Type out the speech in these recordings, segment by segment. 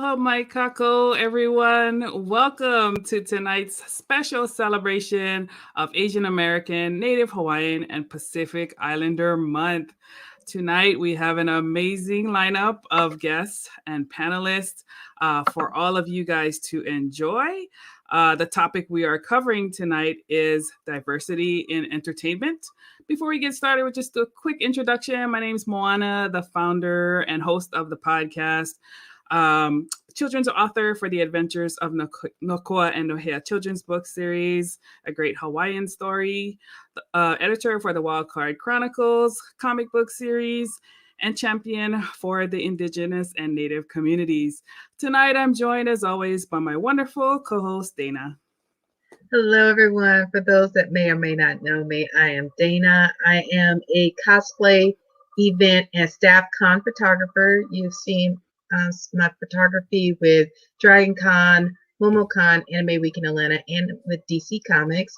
Aloha mai kako, everyone. Welcome to tonight's special celebration of Asian American, Native Hawaiian, and Pacific Islander Month. Tonight, we have an amazing lineup of guests and panelists for all of you guys to enjoy. The topic we are covering tonight is diversity in entertainment. Before we get started with just a quick introduction, my name is Moana, the founder and host of the podcast, children's author for the Adventures of Nokoa and Nohea children's book series, A Great Hawaiian Story, editor for the Wildcard Chronicles comic book series, and champion for the Indigenous and Native communities. Tonight, I'm joined, as always, by my wonderful co-host, Dana. Hello, everyone. For those that may or may not know me, I am Dana. I am a cosplay event and staff con photographer. You've seen my photography with Dragon Con, MomoCon, Anime Week in Atlanta, and with DC Comics.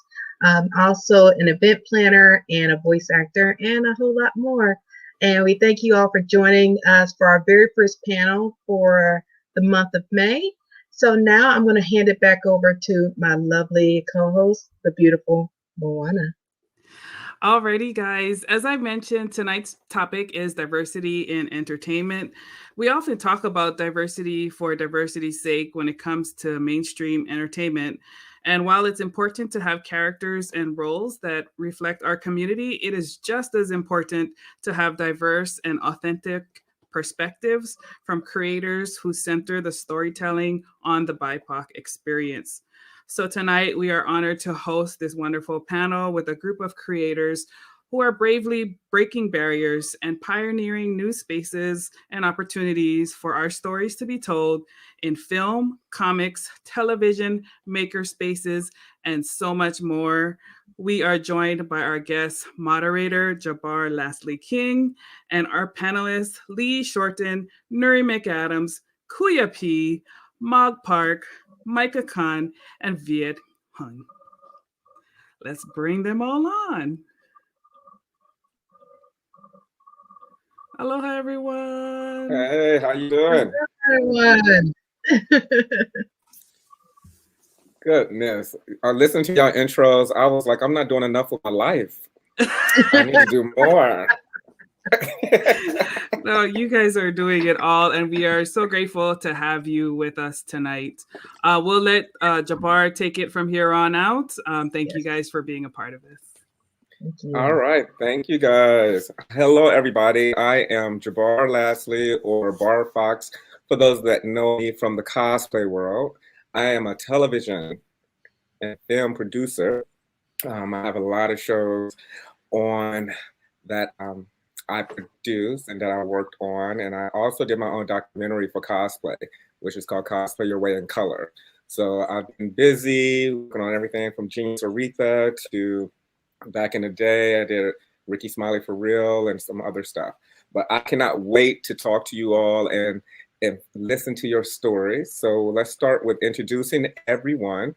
Also an event planner and a voice actor and a whole lot more. And we thank you all for joining us for our very first panel for the month of May. So now I'm going to hand it back over to my lovely co-host, the beautiful Moana. Alrighty, guys. As I mentioned, tonight's topic is diversity in entertainment. We often talk about diversity for diversity's sake when it comes to mainstream entertainment. And while it's important to have characters and roles that reflect our community, it is just as important to have diverse and authentic perspectives from creators who center the storytelling on the BIPOC experience. So tonight we are honored to host this wonderful panel with a group of creators who are bravely breaking barriers and pioneering new spaces and opportunities for our stories to be told in film, comics, television, maker spaces, and so much more. We are joined by our guest moderator, Jabbar Lastly King, and our panelists, Lee Shorten, Nuri McAdams, Kuya P, Mog Park, Micah Khan, and Viet Hung. Let's bring them all on. Aloha, everyone. Hey, how you doing? Hello, everyone. Goodness. I listened to your intros. I was like, I'm not doing enough with my life. I need to do more. No, you guys are doing it all, and we are so grateful to have you with us tonight. We'll let Jabbar take it from here on out. Thank you guys for being a part of this. Thank you. All right. Thank you, guys. Hello, everybody. I am Jabbar Lastly, or Bar Fox, for those that know me from the cosplay world. I am a television and film producer. I have a lot of shows on that I produced and that I worked on. And I also did my own documentary for cosplay, which is called Cosplay Your Way in Color. So I've been busy working on everything from Genius Aretha to back in the day, I did Ricky Smiley for Real and some other stuff. But I cannot wait to talk to you all and listen to your stories. So let's start with introducing everyone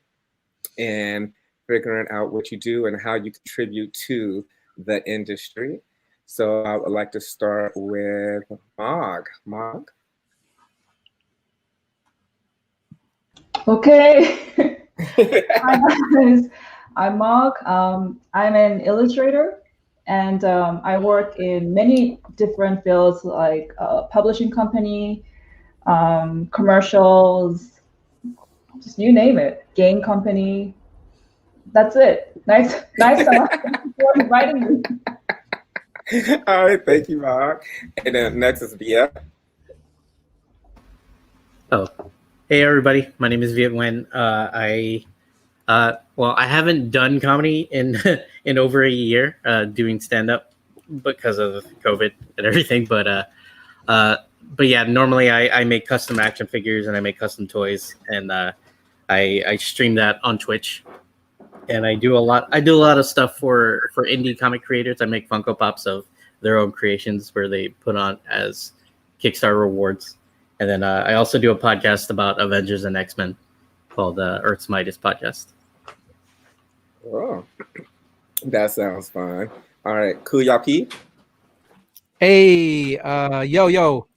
and figuring out what you do and how you contribute to the industry. So I would like to start with Mog. Mog? Okay. Hi guys, I'm Mog. I'm an illustrator, and I work in many different fields like publishing company, commercials, just you name it, game company. That's it. Nice for inviting me. All right, thank you, Mog. And then next is Via. Oh, hey everybody! My name is Viet Nguyen. I haven't done comedy in in over a year, doing stand-up because of COVID and everything. But yeah, normally I make custom action figures and I make custom toys, and I stream that on Twitch. And I do a lot of stuff for indie comic creators. I make Funko Pops of their own creations where they put on as Kickstarter rewards. And then I also do a podcast about Avengers and X-Men called Earth's Mightiest Podcast. Oh, that sounds fun. All right, Kuyapi. Hey, yo,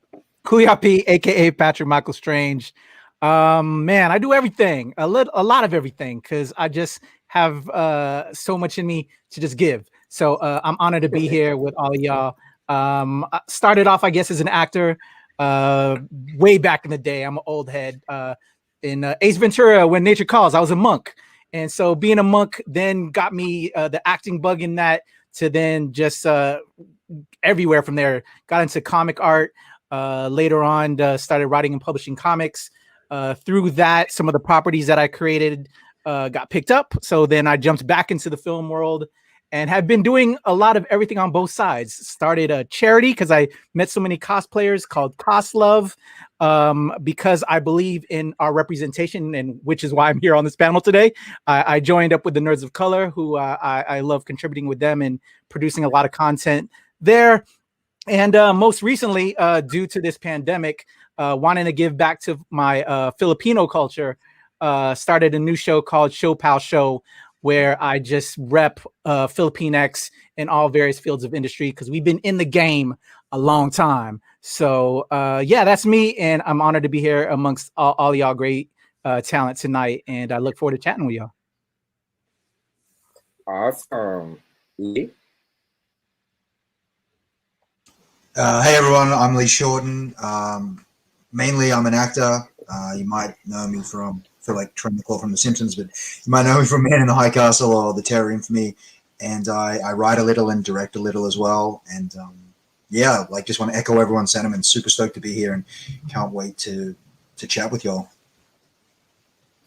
Kuyapi, aka Patrick Michael Strange. Man, I do everything, a lot of everything, because I just have so much in me to just give. So I'm honored to be here with all of y'all. I started off, I guess, as an actor way back in the day. I'm an old head. In Ace Ventura, When Nature Calls, I was a monk. And so being a monk then got me the acting bug in that, to then just everywhere from there. Got into comic art. Later on, started writing and publishing comics. Through that, some of the properties that I created got picked up. So then I jumped back into the film world and have been doing a lot of everything on both sides. Started a charity because I met so many cosplayers called Cos Love, because I believe in our representation, and which is why I'm here on this panel today. I joined up with the Nerds of Color, who I love contributing with them and producing a lot of content there. And most recently, due to this pandemic, wanting to give back to my Filipino culture, started a new show called Show Pal Show, where I just rep Filipinx in all various fields of industry, because we've been in the game a long time. So yeah, that's me, and I'm honored to be here amongst all y'all great talent tonight, and I look forward to chatting with y'all. Awesome. Lee? Hey everyone, I'm Lee Shorten. Mainly I'm an actor. You might know me from, I feel like Trent McCall from The Simpsons, but you might know me from Man in the High Castle or The Terror Infamy. And I write a little and direct a little as well. And yeah, like just want to echo everyone's sentiments. Super stoked to be here and can't wait to chat with y'all.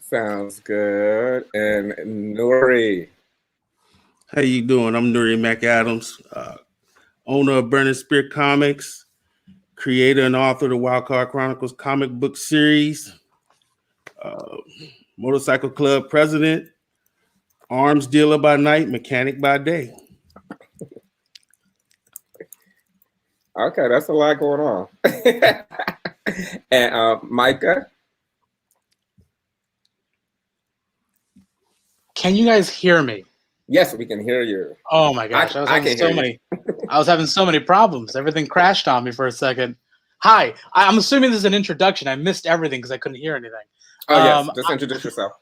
Sounds good. And Nuri? How you doing? I'm Nuri McAdams, owner of Burning Spear Comics, creator and author of the Wildcard Chronicles comic book series, Motorcycle Club president, arms dealer by night, mechanic by day. Okay, that's a lot going on. And Micah? Can you guys hear me? Yes, we can hear you. Oh my gosh, I was having so many problems. Everything crashed on me for a second. Hi, I'm assuming this is an introduction. I missed everything because I couldn't hear anything. Oh yes, just introduce yourself.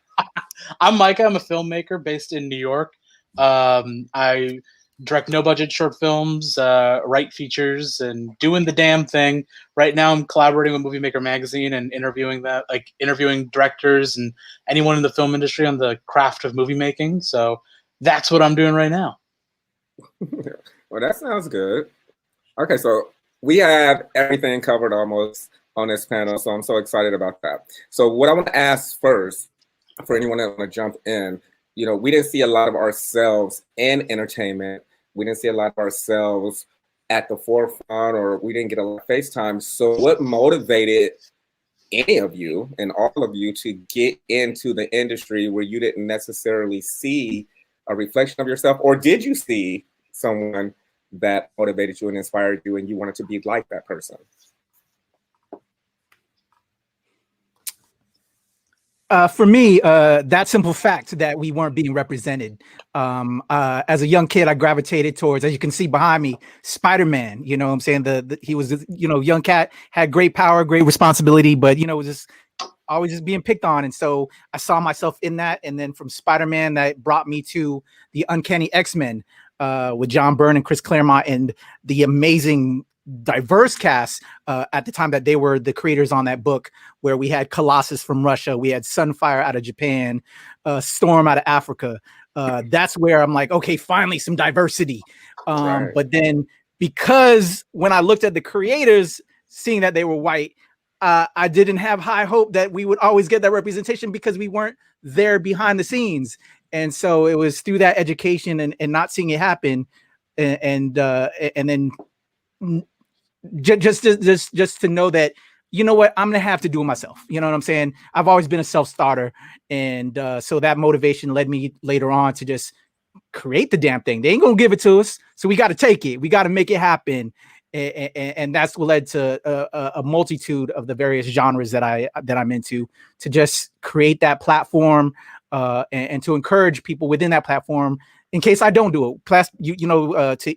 I'm Micah. I'm a filmmaker based in New York. I direct no-budget short films, write features, and doing the damn thing. Right now, I'm collaborating with Movie Maker Magazine and interviewing directors and anyone in the film industry on the craft of movie making. So that's what I'm doing right now. Well, that sounds good. Okay, so we have everything covered almost on this panel, so I'm so excited about that. So what I want to ask first, for anyone that want to jump in, you know, we didn't see a lot of ourselves in entertainment. We didn't see a lot of ourselves at the forefront, or we didn't get a lot of FaceTime. So what motivated any of you and all of you to get into the industry where you didn't necessarily see a reflection of yourself, or did you see someone that motivated you and inspired you and you wanted to be like that person? For me, that simple fact that we weren't being represented. As a young kid, I gravitated towards, as you can see behind me, Spider-Man. You know what I'm saying? He was, young cat, had great power, great responsibility, but, was just always just being picked on. And so I saw myself in that. And then from Spider-Man, that brought me to the Uncanny X-Men with John Byrne and Chris Claremont, and the amazing diverse cast at the time that they were the creators on that book, where we had Colossus from Russia, we had Sunfire out of Japan, Storm out of Africa. That's where I'm like, okay, finally some diversity. Right. But then, because when I looked at the creators, seeing that they were white, I didn't have high hope that we would always get that representation, because we weren't there behind the scenes. And so it was through that education and not seeing it happen, and then just to know that, you know what, I'm gonna have to do it myself. You know what I'm saying? I've always been a self-starter, and so that motivation led me later on to just create the damn thing. They ain't gonna give it to us, so we got to take it. We got to make it happen, and that's what led to a multitude of the various genres that I'm into, to just create that platform, and to encourage people within that platform, in case I don't do it. Plus, to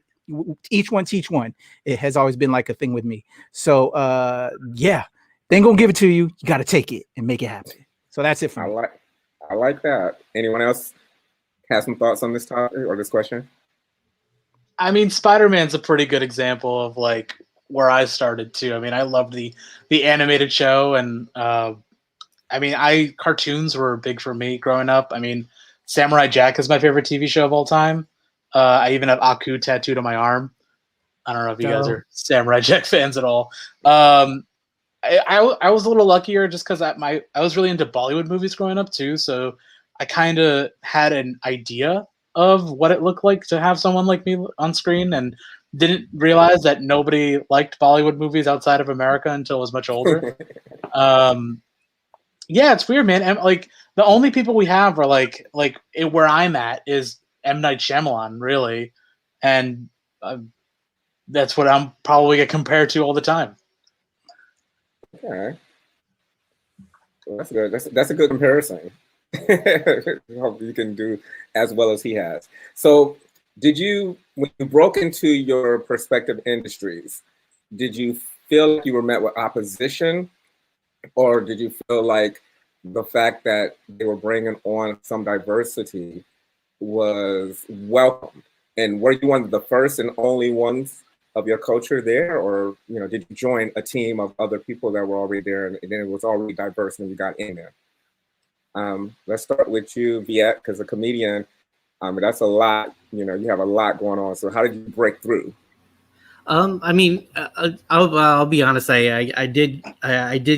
each one teach one. It has always been like a thing with me. So yeah, They ain't gonna give it to you. You got to take it and make it happen. So that's it for me. I like that. Anyone else have some thoughts on this topic or this question? I mean, Spider-Man's a pretty good example of like where I started too. I mean, I loved the animated show, and I mean, cartoons were big for me growing up. I mean, Samurai Jack is my favorite TV show of all time. I even have Aku tattooed on my arm. I don't know if you guys are Samurai Jack fans at all. I was a little luckier just because I was really into Bollywood movies growing up too, so I kind of had an idea of what it looked like to have someone like me on screen, and didn't realize that nobody liked Bollywood movies outside of America until I was much older. Yeah, it's weird, man. And, like, the only people we have are like where I'm at is M. Night Shyamalan, really, and that's what I'm probably get compared to all the time. Okay, well, that's good. That's a good comparison. Hope you can do as well as he has. So, when you broke into your prospective industries, did you feel like you were met with opposition, or did you feel like the fact that they were bringing on some diversity was welcome? And were you one of the first and only ones of your culture there, or did you join a team of other people that were already there, and then it was already diverse when you got in there? Let's start with you, Viet, because a comedian, that's a lot. You have a lot going on. So how did you break through? I mean, I'll be honest. I did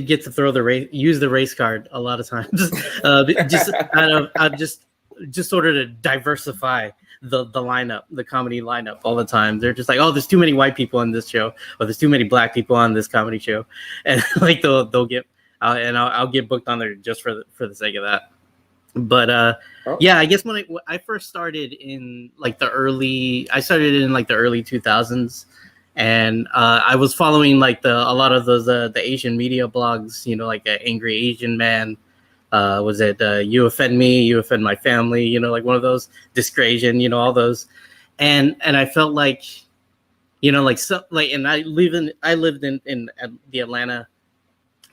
get to use the race card a lot of times, just sort of to diversify the lineup, the comedy lineup all the time. They're just like, oh, there's too many white people on this show, or there's too many black people on this comedy show, and like they'll get. I'll get booked on there just for the sake of that. But yeah, I guess when I first started in like the early 2000s, and I was following like a lot of those the Asian media blogs, like Angry Asian Man, was it You Offend Me, You Offend My Family, like one of those, Discrasion, all those, and I felt like, and I lived in the Atlanta.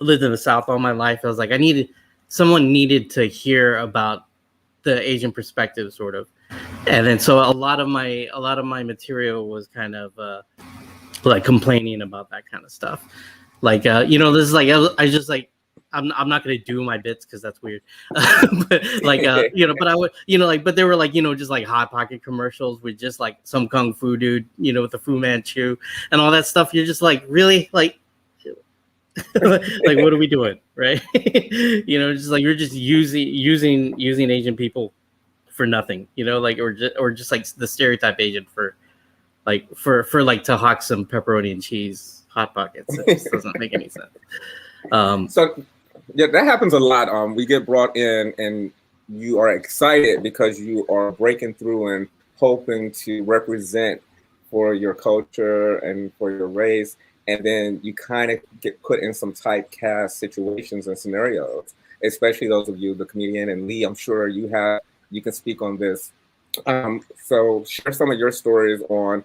Lived in the South all my life. I was like, someone needed to hear about the Asian perspective, sort of. And then so a lot of my material was kind of like complaining about that kind of stuff. Like this is like I just like I'm not gonna do my bits because that's weird. But like but I would but they were like just like Hot Pocket commercials with just like some kung fu dude with the Fu Manchu and all that stuff. You're just like, really, like. Like, what are we doing, right? Just like you're just using Asian people for nothing, like or just like the stereotype Asian for like to hawk some pepperoni and cheese Hot Pockets. It just doesn't make any sense. So yeah, that happens a lot. We get brought in, and you are excited because you are breaking through and hoping to represent for your culture and for your race. And then you kind of get put in some typecast situations and scenarios, especially those of you, the comedian, and Lee, I'm sure you can speak on this. So share some of your stories on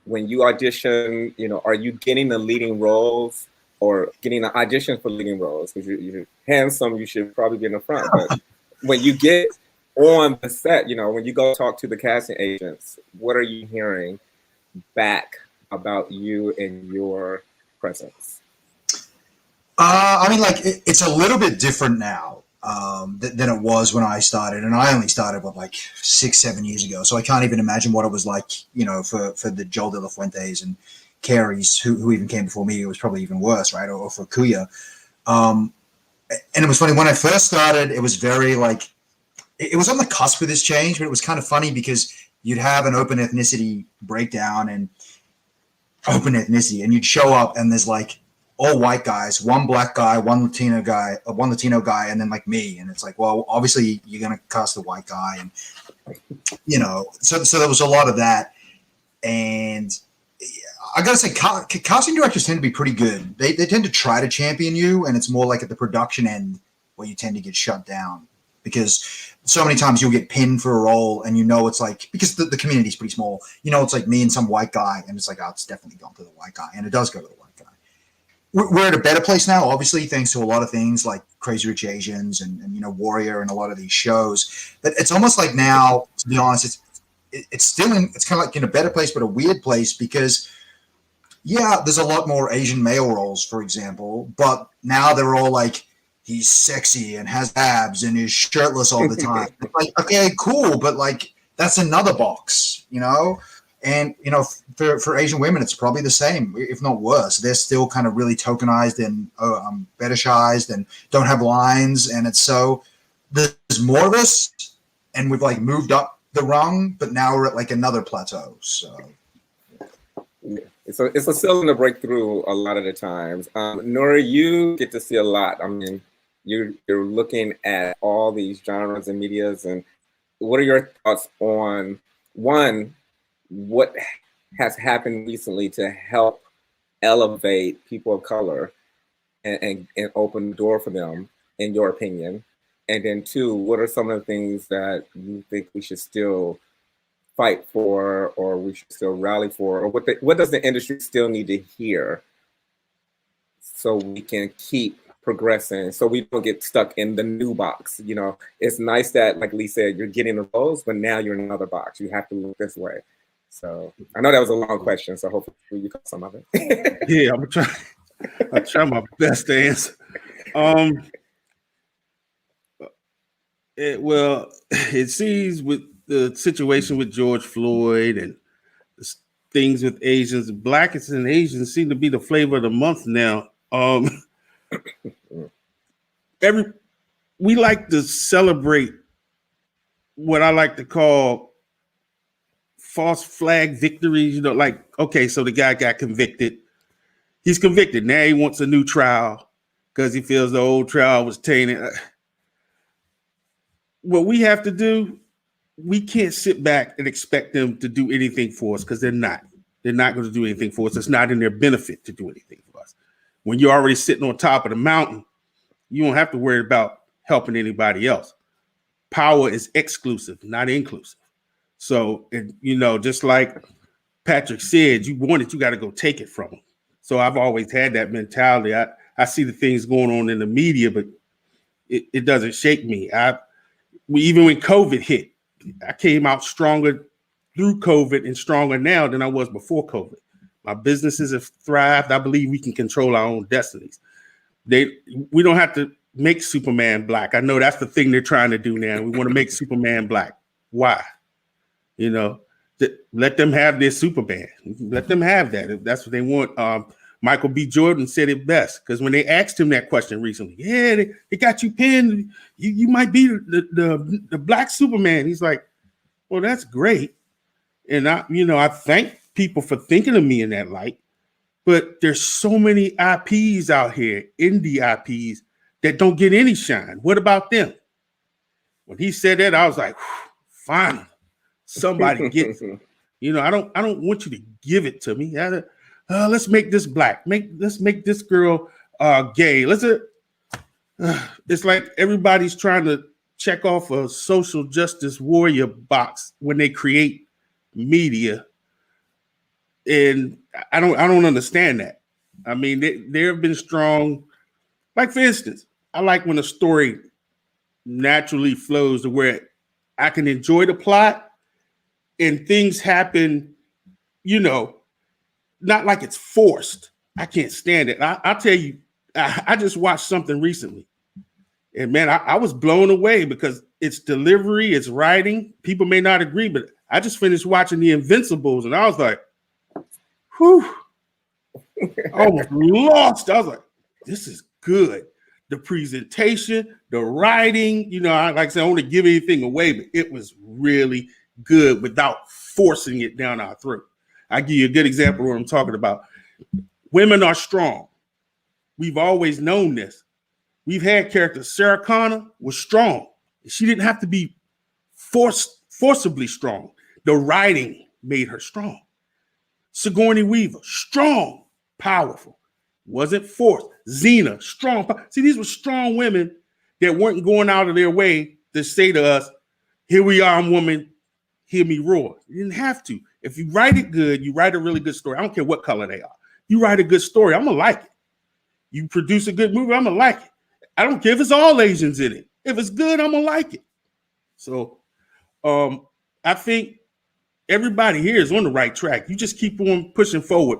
when you audition, are you getting the leading roles or getting an audition for leading roles? Because you're handsome, you should probably be in the front. But when you get on the set, when you go talk to the casting agents, what are you hearing back about you and your presence? I mean, like it's a little bit different now than it was when I started, and I only started like 6-7 years ago. So I can't even imagine what it was like, for the Joel De La Fuentes and Carey's who even came before me. It was probably even worse, right? Or for Kuya. And it was funny when I first started. It was very like it was on the cusp of this change, but it was kind of funny because you'd have an open ethnicity breakdown and you'd show up and there's like all white guys, one black guy, one Latino guy, and then like me. And it's like, well, obviously you're going to cast the white guy. And, so there was a lot of that. And I got to say, casting directors tend to be pretty good. They tend to try to champion you. And it's more like at the production end where you tend to get shut down. Because so many times you'll get pinned for a role and it's like, because the community is pretty small, it's like me and some white guy, and it's like, oh, it's definitely gone to the white guy. And it does go to the white guy. we're at a better place now, obviously, thanks to a lot of things like Crazy Rich Asians and Warrior and a lot of these shows. But it's almost like now, to be honest, it's kind of like in a better place, but a weird place because, yeah, there's a lot more Asian male roles, for example, but now they're all like, he's sexy and has abs and is shirtless all the time. Like, okay, cool, but like that's another box, And for Asian women, it's probably the same, if not worse. They're still kind of really tokenized and fetishized and don't have lines, and it's so there's more of us, and we've like moved up the rung, but now we're at like another plateau. So it's a cylinder breakthrough a lot of the times. Nora, you get to see a lot. I mean, you're looking at all these genres and medias, and what are your thoughts on one? What has happened recently to help elevate people of color and open the door for them, in your opinion? And then two, what are some of the things that you think we should still fight for, or we should still rally for, or what does the industry still need to hear so we can keep progressing, so we don't get stuck in the new box? It's nice that, like Lee said, you're getting the roles, but now you're in another box. You have to look this way. So I know that was a long question, so hopefully you got some of it. Yeah, I'll try my best to answer. It seems with the situation with George Floyd and things with Asians, Blacks and Asians seem to be the flavor of the month now. We like to celebrate what I like to call false flag victories. Okay, so the guy got convicted. He's convicted. Now he wants a new trial because he feels the old trial was tainted. What we have to do, we can't sit back and expect them to do anything for us, because they're not. They're not going to do anything for us. It's not in their benefit to do anything for us. When you're already sitting on top of the mountain, you don't have to worry about helping anybody else. Power is exclusive, not inclusive. So, just like Patrick said, you want it, you got to go take it from them. So I've always had that mentality. I see the things going on in the media, but it doesn't shake me. Even when COVID hit, I came out stronger through COVID and stronger now than I was before COVID. My businesses have thrived. I believe we can control our own destinies. We don't have to make Superman black. I know that's the thing they're trying to do now. We want to make Superman black. Why? Let them have their Superman. Let them have that if that's what they want. Michael B. Jordan said it best, because when they asked him that question recently, they got you pinned. You might be the black Superman. He's like, well, that's great. And I thank people for thinking of me in that light. But there's so many IPs out here, indie IPs, that don't get any shine. What about them? When he said that, I was like, finally, somebody gets it. I don't want you to give it to me. Let's make this black. Let's make this girl gay. It's like everybody's trying to check off a social justice warrior box when they create media, and I don't understand that. I mean, there have been strong, like for instance, I like when a story naturally flows to where I can enjoy the plot and things happen, not like it's forced. I can't stand it. I'll tell you, I just watched something recently, and man, I was blown away because it's delivery, it's writing. People may not agree, but I just finished watching The Invincibles, and I was like, whew, I was lost. I was like, this is good. The presentation, the writing, like I said, I don't want to give anything away, but it was really good without forcing it down our throat. I'll give you a good example of what I'm talking about. Women are strong. We've always known this. We've had characters. Sarah Connor was strong. She didn't have to be forcibly strong. The writing made her strong. Sigourney Weaver, strong, powerful. Wasn't forced. Xena, strong. See, these were strong women that weren't going out of their way to say to us, here we are, woman, hear me roar. You didn't have to. If you write it good, you write a really good story. I don't care what color they are. You write a good story, I'm going to like it. You produce a good movie, I'm gonna like it. I don't care if it's all Asians in it. If it's good, I'm gonna like it. So I think everybody here is on the right track. You just keep on pushing forward.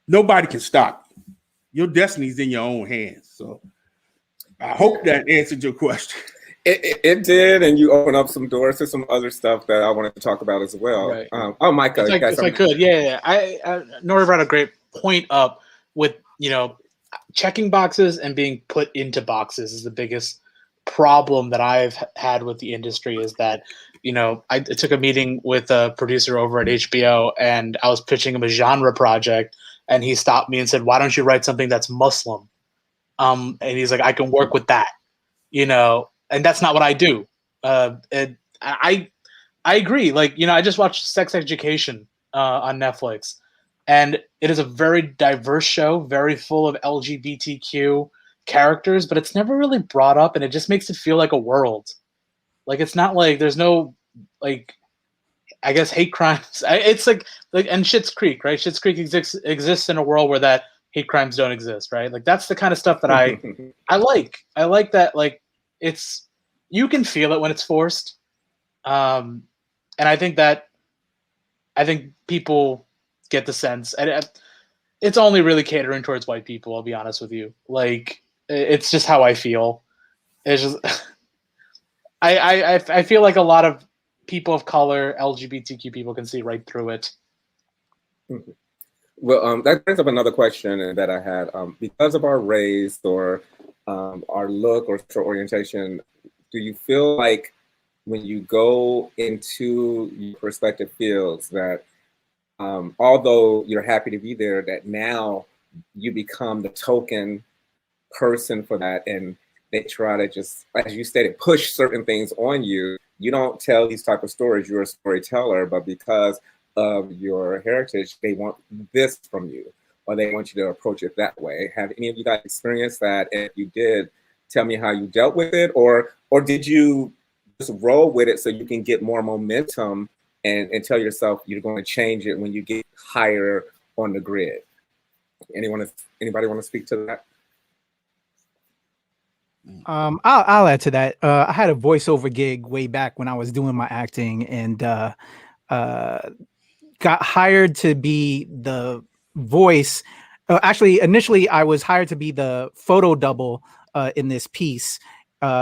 Nobody can stop you. Your destiny's in your own hands. So I hope that answered your question. It did, and you open up some doors to some other stuff that I wanted to talk about as well. Right. Micah, if I could, yeah. Nora brought a great point up with, checking boxes and being put into boxes is the biggest problem that I've had with the industry. Is that, I took a meeting with a producer over at HBO, and I was pitching him a genre project, and he stopped me and said, "Why don't you write something that's Muslim?" And he's like, "I can work with that," and that's not what I do. And I agree. Like, I just watched Sex Education on Netflix, and it is a very diverse show, very full of LGBTQ characters, but it's never really brought up, and it just makes it feel like a world. Like, it's not like there's no, like, I guess, hate crimes. It's like and Schitt's Creek, right? Schitt's Creek exists in a world where that hate crimes don't exist, right? Like, that's the kind of stuff that I like. I like that, like, you can feel it when it's forced. And I think people get the sense, and it's only really catering towards white people. I'll be honest with you. Like, it's just how I feel. It's just, I feel like a lot of people of color, LGBTQ people, can see right through it. Well, that brings up another question that I had. Because of our race or our look or sexual orientation, do you feel like when you go into your respective fields that although you're happy to be there, that now you become the token person for that, and they try to just, as you stated, push certain things on you? You don't tell these type of stories, you're a storyteller, but because of your heritage, they want this from you, or they want you to approach it that way. Have any of you guys experienced that? And if you did, tell me how you dealt with it, or did you just roll with it so you can get more momentum and tell yourself you're going to change it when you get higher on the grid? Anybody want to speak to that? I'll add to that. I had a voiceover gig way back when I was doing my acting, and got hired to be the voice. Actually, initially I was hired to be the photo double in this piece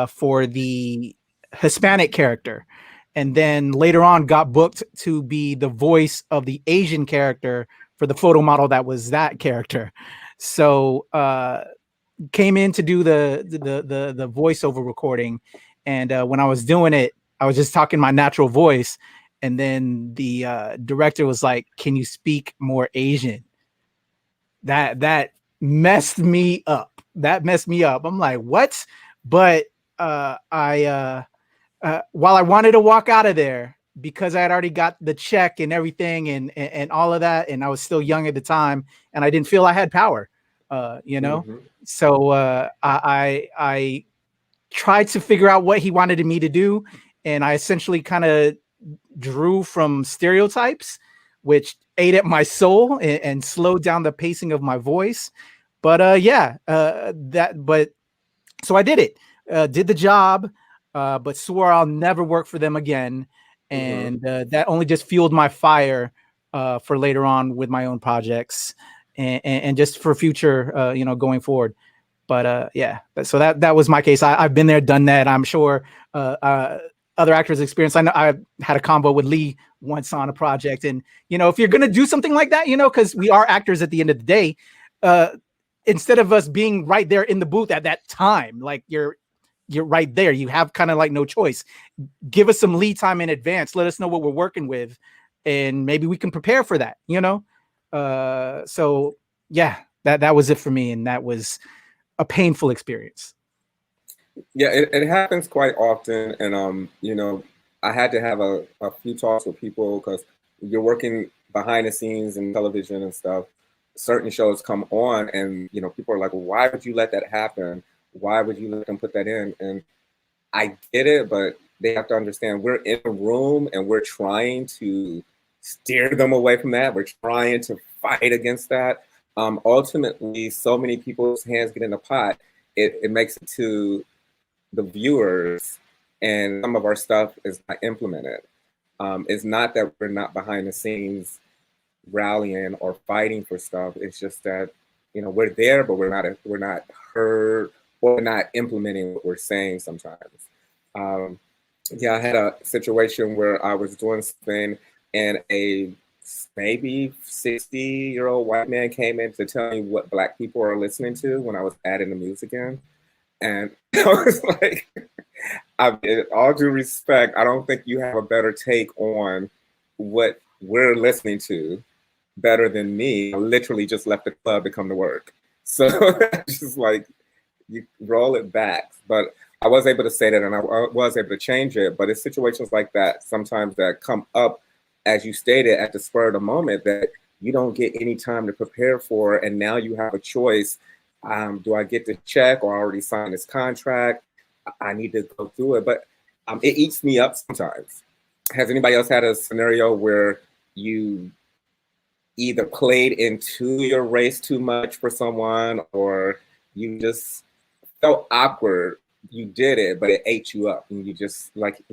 for the Hispanic character, and then later on got booked to be the voice of the Asian character for the photo model that was that character. So came in to do the voiceover recording, and when I was doing it, I was just talking my natural voice, and then the director was like, "Can you speak more Asian?" That messed me up. I'm like, what? But while I wanted to walk out of there because I had already got the check and everything and all of that, and I was still young at the time, and I didn't feel I had power, Mm-hmm. So I tried to figure out what he wanted me to do, and I essentially kind of drew from stereotypes, which ate at my soul and slowed down the pacing of my voice. But so I did it, did the job, but swore I'll never work for them again. And that only just fueled my fire for later on with my own projects and just for future, going forward. But so that was my case. I've been there, done that. I'm sure other actors experience. I know I had a combo with Lee once on a project, and if you're gonna do something like that, because we are actors at the end of the day, instead of us being right there in the booth at that time, like you're right there, you have kind of like no choice. Give us some lead time in advance. Let us know what we're working with, and maybe we can prepare for that. So yeah, that was it for me, and that was a painful experience. Yeah, it happens quite often, and I had to have a few talks with people because you're working behind the scenes in television and stuff. Certain shows come on, and people are like, well, "Why would you let that happen? Why would you let them put that in?" And I get it, but they have to understand we're in a room and we're trying to steer them away from that. We're trying to fight against that. ultimately, so many people's hands get in the pot, it makes it to the viewers, and some of our stuff is not implemented. It's not that we're not behind the scenes rallying or fighting for stuff. It's just that, you know, we're there, but we're not heard, or we're not implementing what we're saying sometimes. Yeah, I had a situation where I was doing something, and a maybe 60-year-old white man came in to tell me what Black people are listening to when I was adding the music in. And I was like, in all due respect, I don't think you have a better take on what we're listening to better than me. I literally just left the club to come to work. So it's just like, you roll it back. But I was able to say that, and I was able to change it. But it's situations like that sometimes that come up, as you stated, at the spur of the moment, that you don't get any time to prepare for. And now you have a choice. Do I get the check, or I already signed this contract? I need to go through it. But it eats me up sometimes. Has anybody else had a scenario where you either played into your race too much for someone, or you just felt awkward? You did it, but it ate you up, and you just like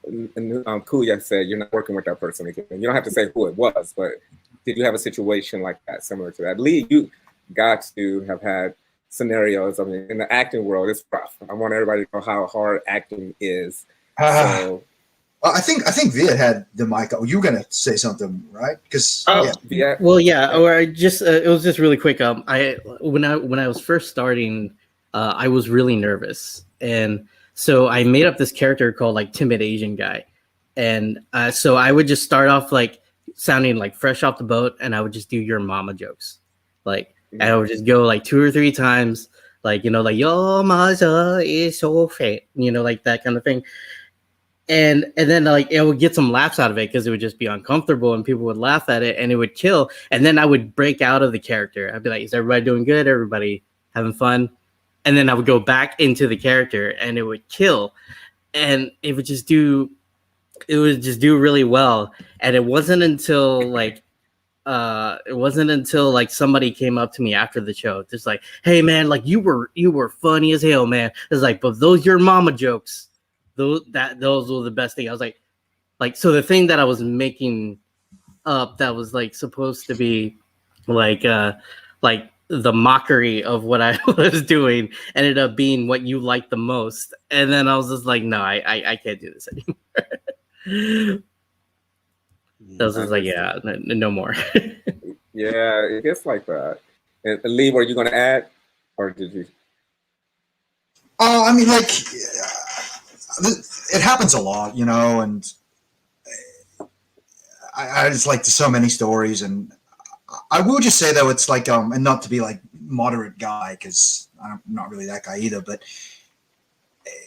Kuya said, you're not working with that person again. You don't have to say who it was, but did you have a situation like that, similar to that? Lee, you got to have had scenarios. I mean, in the acting world, it's rough. I want everybody to know how hard acting is. So, I think Viet had the mic. Oh, you were gonna say something, right? Because yeah. Well, yeah, or I just it was just really quick. When I was first starting, I was really nervous, and so I made up this character called like Timid Asian Guy, and so I would just start off like sounding like fresh off the boat, and I would just do your mama jokes, like I would just go like 2 or 3 times, like, you know, like your mother is so fat, you know, like that kind of thing. And then like it would get some laughs out of it because it would just be uncomfortable and people would laugh at it and it would kill. And then I would break out of the character. I'd be like, is everybody doing good? Everybody having fun? And then I would go back into the character and it would kill. And it would just do really well. And it wasn't until like somebody came up to me after the show, just like, hey man, like you were funny as hell, man. It's like, but those your mama jokes. Those were the best thing. I was like, so the thing that I was making up that was like supposed to be like the mockery of what I was doing ended up being what you liked the most. And then I was just like, no, I can't do this anymore. I was just like, yeah, no more. Yeah, it gets like that. And Lee, were you going to add, or did you? I mean, like, it happens a lot, you know, and I just like so many stories. And I will just say, though, it's like, and not to be like moderate guy, because I'm not really that guy either, but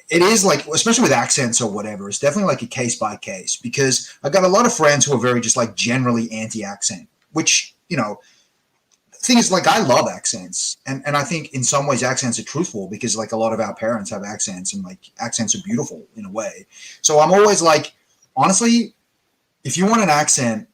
it is like, especially with accents or whatever, it's definitely like a case by case, because I've got a lot of friends who are very just like generally anti-accent, which, you know, the thing is, like, I love accents, and I think in some ways accents are truthful, because like a lot of our parents have accents, and like accents are beautiful in a way. So I'm always like, honestly, if you want an accent,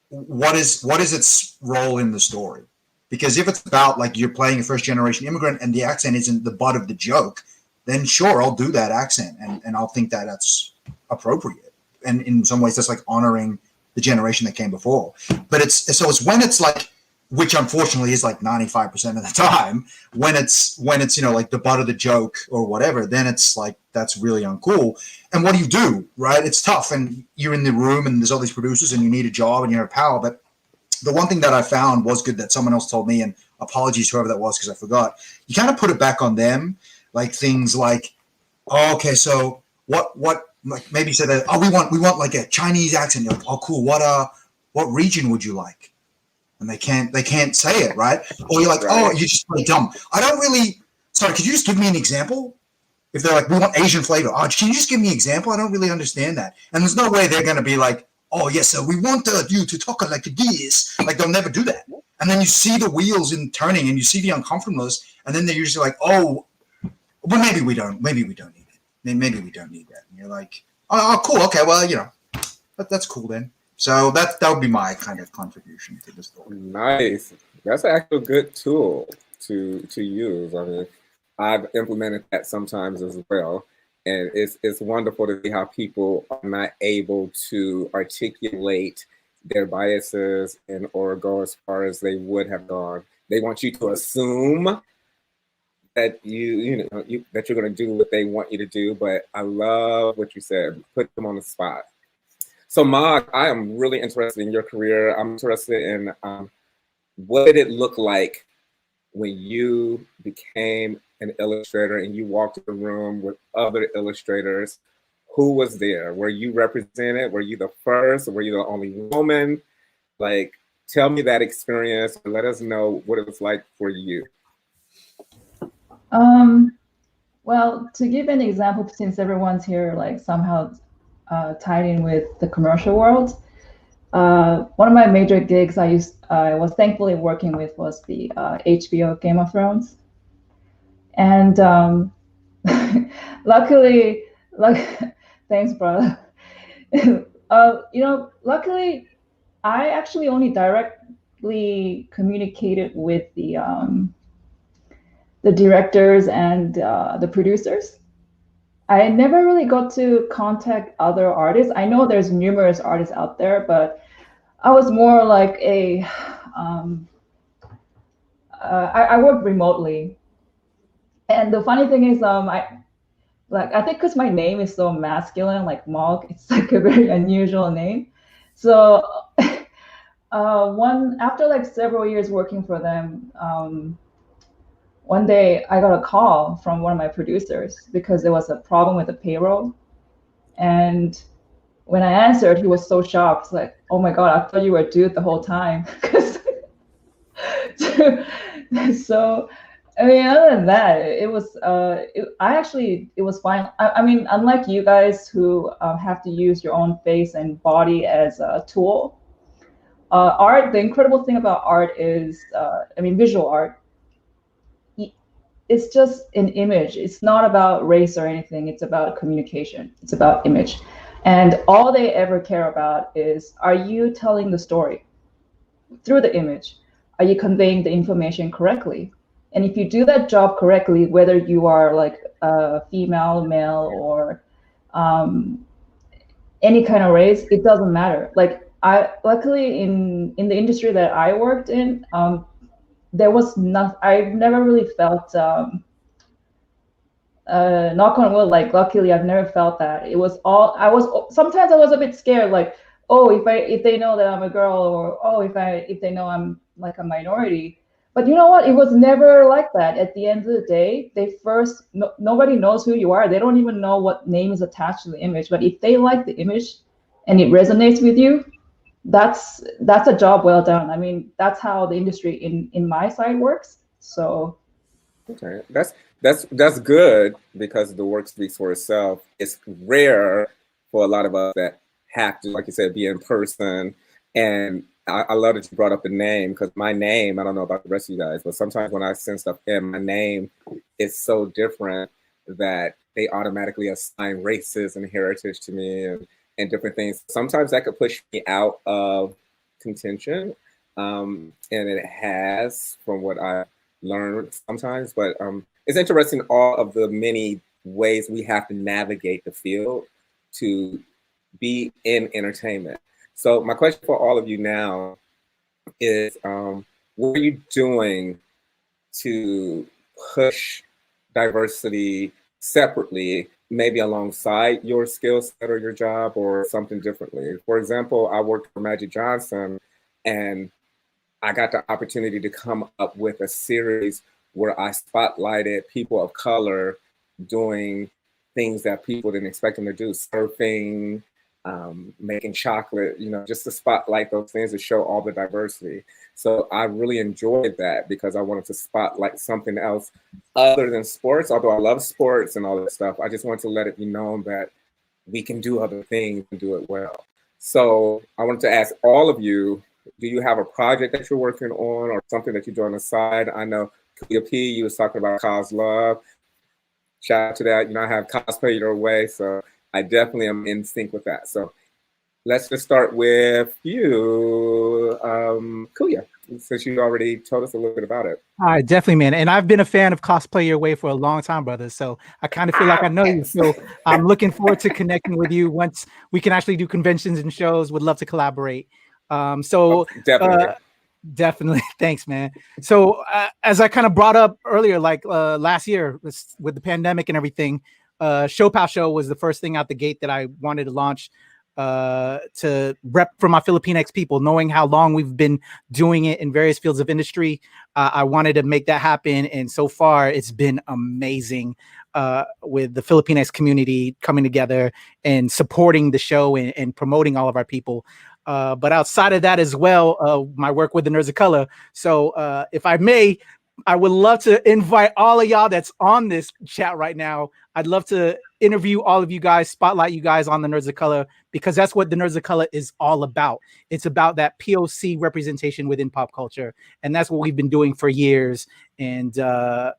what is its role in the story? Because if it's about like you're playing a first generation immigrant and the accent isn't the butt of the joke, then sure, I'll do that accent, and I'll think that that's appropriate. And in some ways, that's like honoring the generation that came before. But it's when it's like, which unfortunately is like 95% of the time, when it's you know, like the butt of the joke or whatever, then it's like, that's really uncool. And what do, right? It's tough, and you're in the room and there's all these producers and you need a job and you have power. But the one thing that I found was good that someone else told me, and apologies to whoever that was because I forgot, you kind of put it back on them. Like things like, oh, okay, so what like maybe say that, oh, we want like a Chinese accent. You're like, oh, cool. What region would you like? And they can't say it, right? Or you're like, oh, you're just really dumb. I don't really. Sorry, could you just give me an example? If they're like, we want Asian flavor. Oh, can you just give me an example? I don't really understand that. And there's no way they're going to be like, oh, yes, sir, we want you to talk like this. Like, they'll never do that. And then you see the wheels in turning and you see the uncomfortableness. And then they're usually like, oh, well, maybe we don't need it. Maybe we don't need that. And you're like, oh, cool. Okay, well, you know, that's cool then. So that would be my kind of contribution to the story. Nice. That's actually a good tool to use. I mean, I've implemented that sometimes as well. And it's wonderful to see how people are not able to articulate their biases or go as far as they would have gone. They want you to assume that that you're going to do what they want you to do. But I love what you said. Put them on the spot. So, Mog, I am really interested in your career. I'm interested in what did it look like when you became an illustrator and you walked in the room with other illustrators? Who was there? Were you represented? Were you the first? Were you the only woman? Like, tell me that experience and let us know what it was like for you. Well, to give an example, since everyone's here, like somehow tied in with the commercial world, one of my major gigs I was thankfully working with was the HBO Game of Thrones, and luckily, thanks, brother. Luckily, I actually only directly communicated with the directors and the producers. I never really got to contact other artists. I know there's numerous artists out there, but I was more like I work remotely. And the funny thing is, I think because my name is so masculine, like Mog, it's like a very unusual name. So after like several years working for them, one day I got a call from one of my producers because there was a problem with the payroll. And when I answered, he was so shocked. It's like, oh my God, I thought you were a dude the whole time. So, I mean, other than that, it was fine. I mean, unlike you guys who have to use your own face and body as a tool, art, the incredible thing about art is, visual art, it's just an image. It's not about race or anything. It's about communication. It's about image. And all they ever care about is, are you telling the story through the image? Are you conveying the information correctly? And if you do that job correctly, whether you are like a female, male, or any kind of race, it doesn't matter. Like luckily in the industry that I worked in, there was nothing. I've never really felt knock on wood, like luckily I've never felt that. It was all sometimes I was a bit scared, like, oh, if they know that I'm a girl, or oh, if they know I'm like a minority. But you know what? It was never like that. At the end of the day, nobody knows who you are. They don't even know what name is attached to the image. But if they like the image and it resonates with you, that's a job well done. I mean, that's how the industry in my side works. So okay, that's good, because the work speaks for itself. It's rare for a lot of us that have to, like you said, be in person. And I love that you brought up the name, because my name, I don't know about the rest of you guys, but sometimes when I send stuff in, my name is so different that they automatically assign races and heritage to me and different things. Sometimes that could push me out of contention. And it has, from what I learned sometimes, but it's interesting, all of the many ways we have to navigate the field to be in entertainment. So my question for all of you now is, what are you doing to push diversity separately, maybe alongside your skill set or your job, or something differently? For example, I worked for Magic Johnson, and I got the opportunity to come up with a series where I spotlighted people of color doing things that people didn't expect them to do, surfing, making chocolate, just to spotlight those things, to show all the diversity. So I really enjoyed that, because I wanted to spotlight something else other than sports. Although I love sports and all that stuff, I just wanted to let it be known that we can do other things and do it well. So I wanted to ask all of you, do you have a project that you're working on, or something that you do on the side? I know Kuya P, you was talking about Cos Love. Shout out to that. I have Cosplay Your Way, so I definitely am in sync with that. So let's just start with you, Kuya, since you already told us a little bit about it. All right, definitely, man. And I've been a fan of Cosplay Your Way for a long time, brother. So I kind of feel like I know you. So I'm looking forward to connecting with you once we can actually do conventions and shows. Would love to collaborate. Definitely. Definitely. Thanks, man. So as I kind of brought up earlier, like last year with the pandemic and everything, Show Pal Show was the first thing out the gate that I wanted to launch to rep for my Filipinx people, knowing how long we've been doing it in various fields of industry. I wanted to make that happen. And so far it's been amazing with the Filipinx community coming together and supporting the show and promoting all of our people. But outside of that as well, my work with the Nerds of Color. So if I may, I would love to invite all of y'all that's on this chat right now. I'd love to interview all of you guys, spotlight you guys on the Nerds of Color, because that's what the Nerds of Color is all about. It's about that POC representation within pop culture. And that's what we've been doing for years. And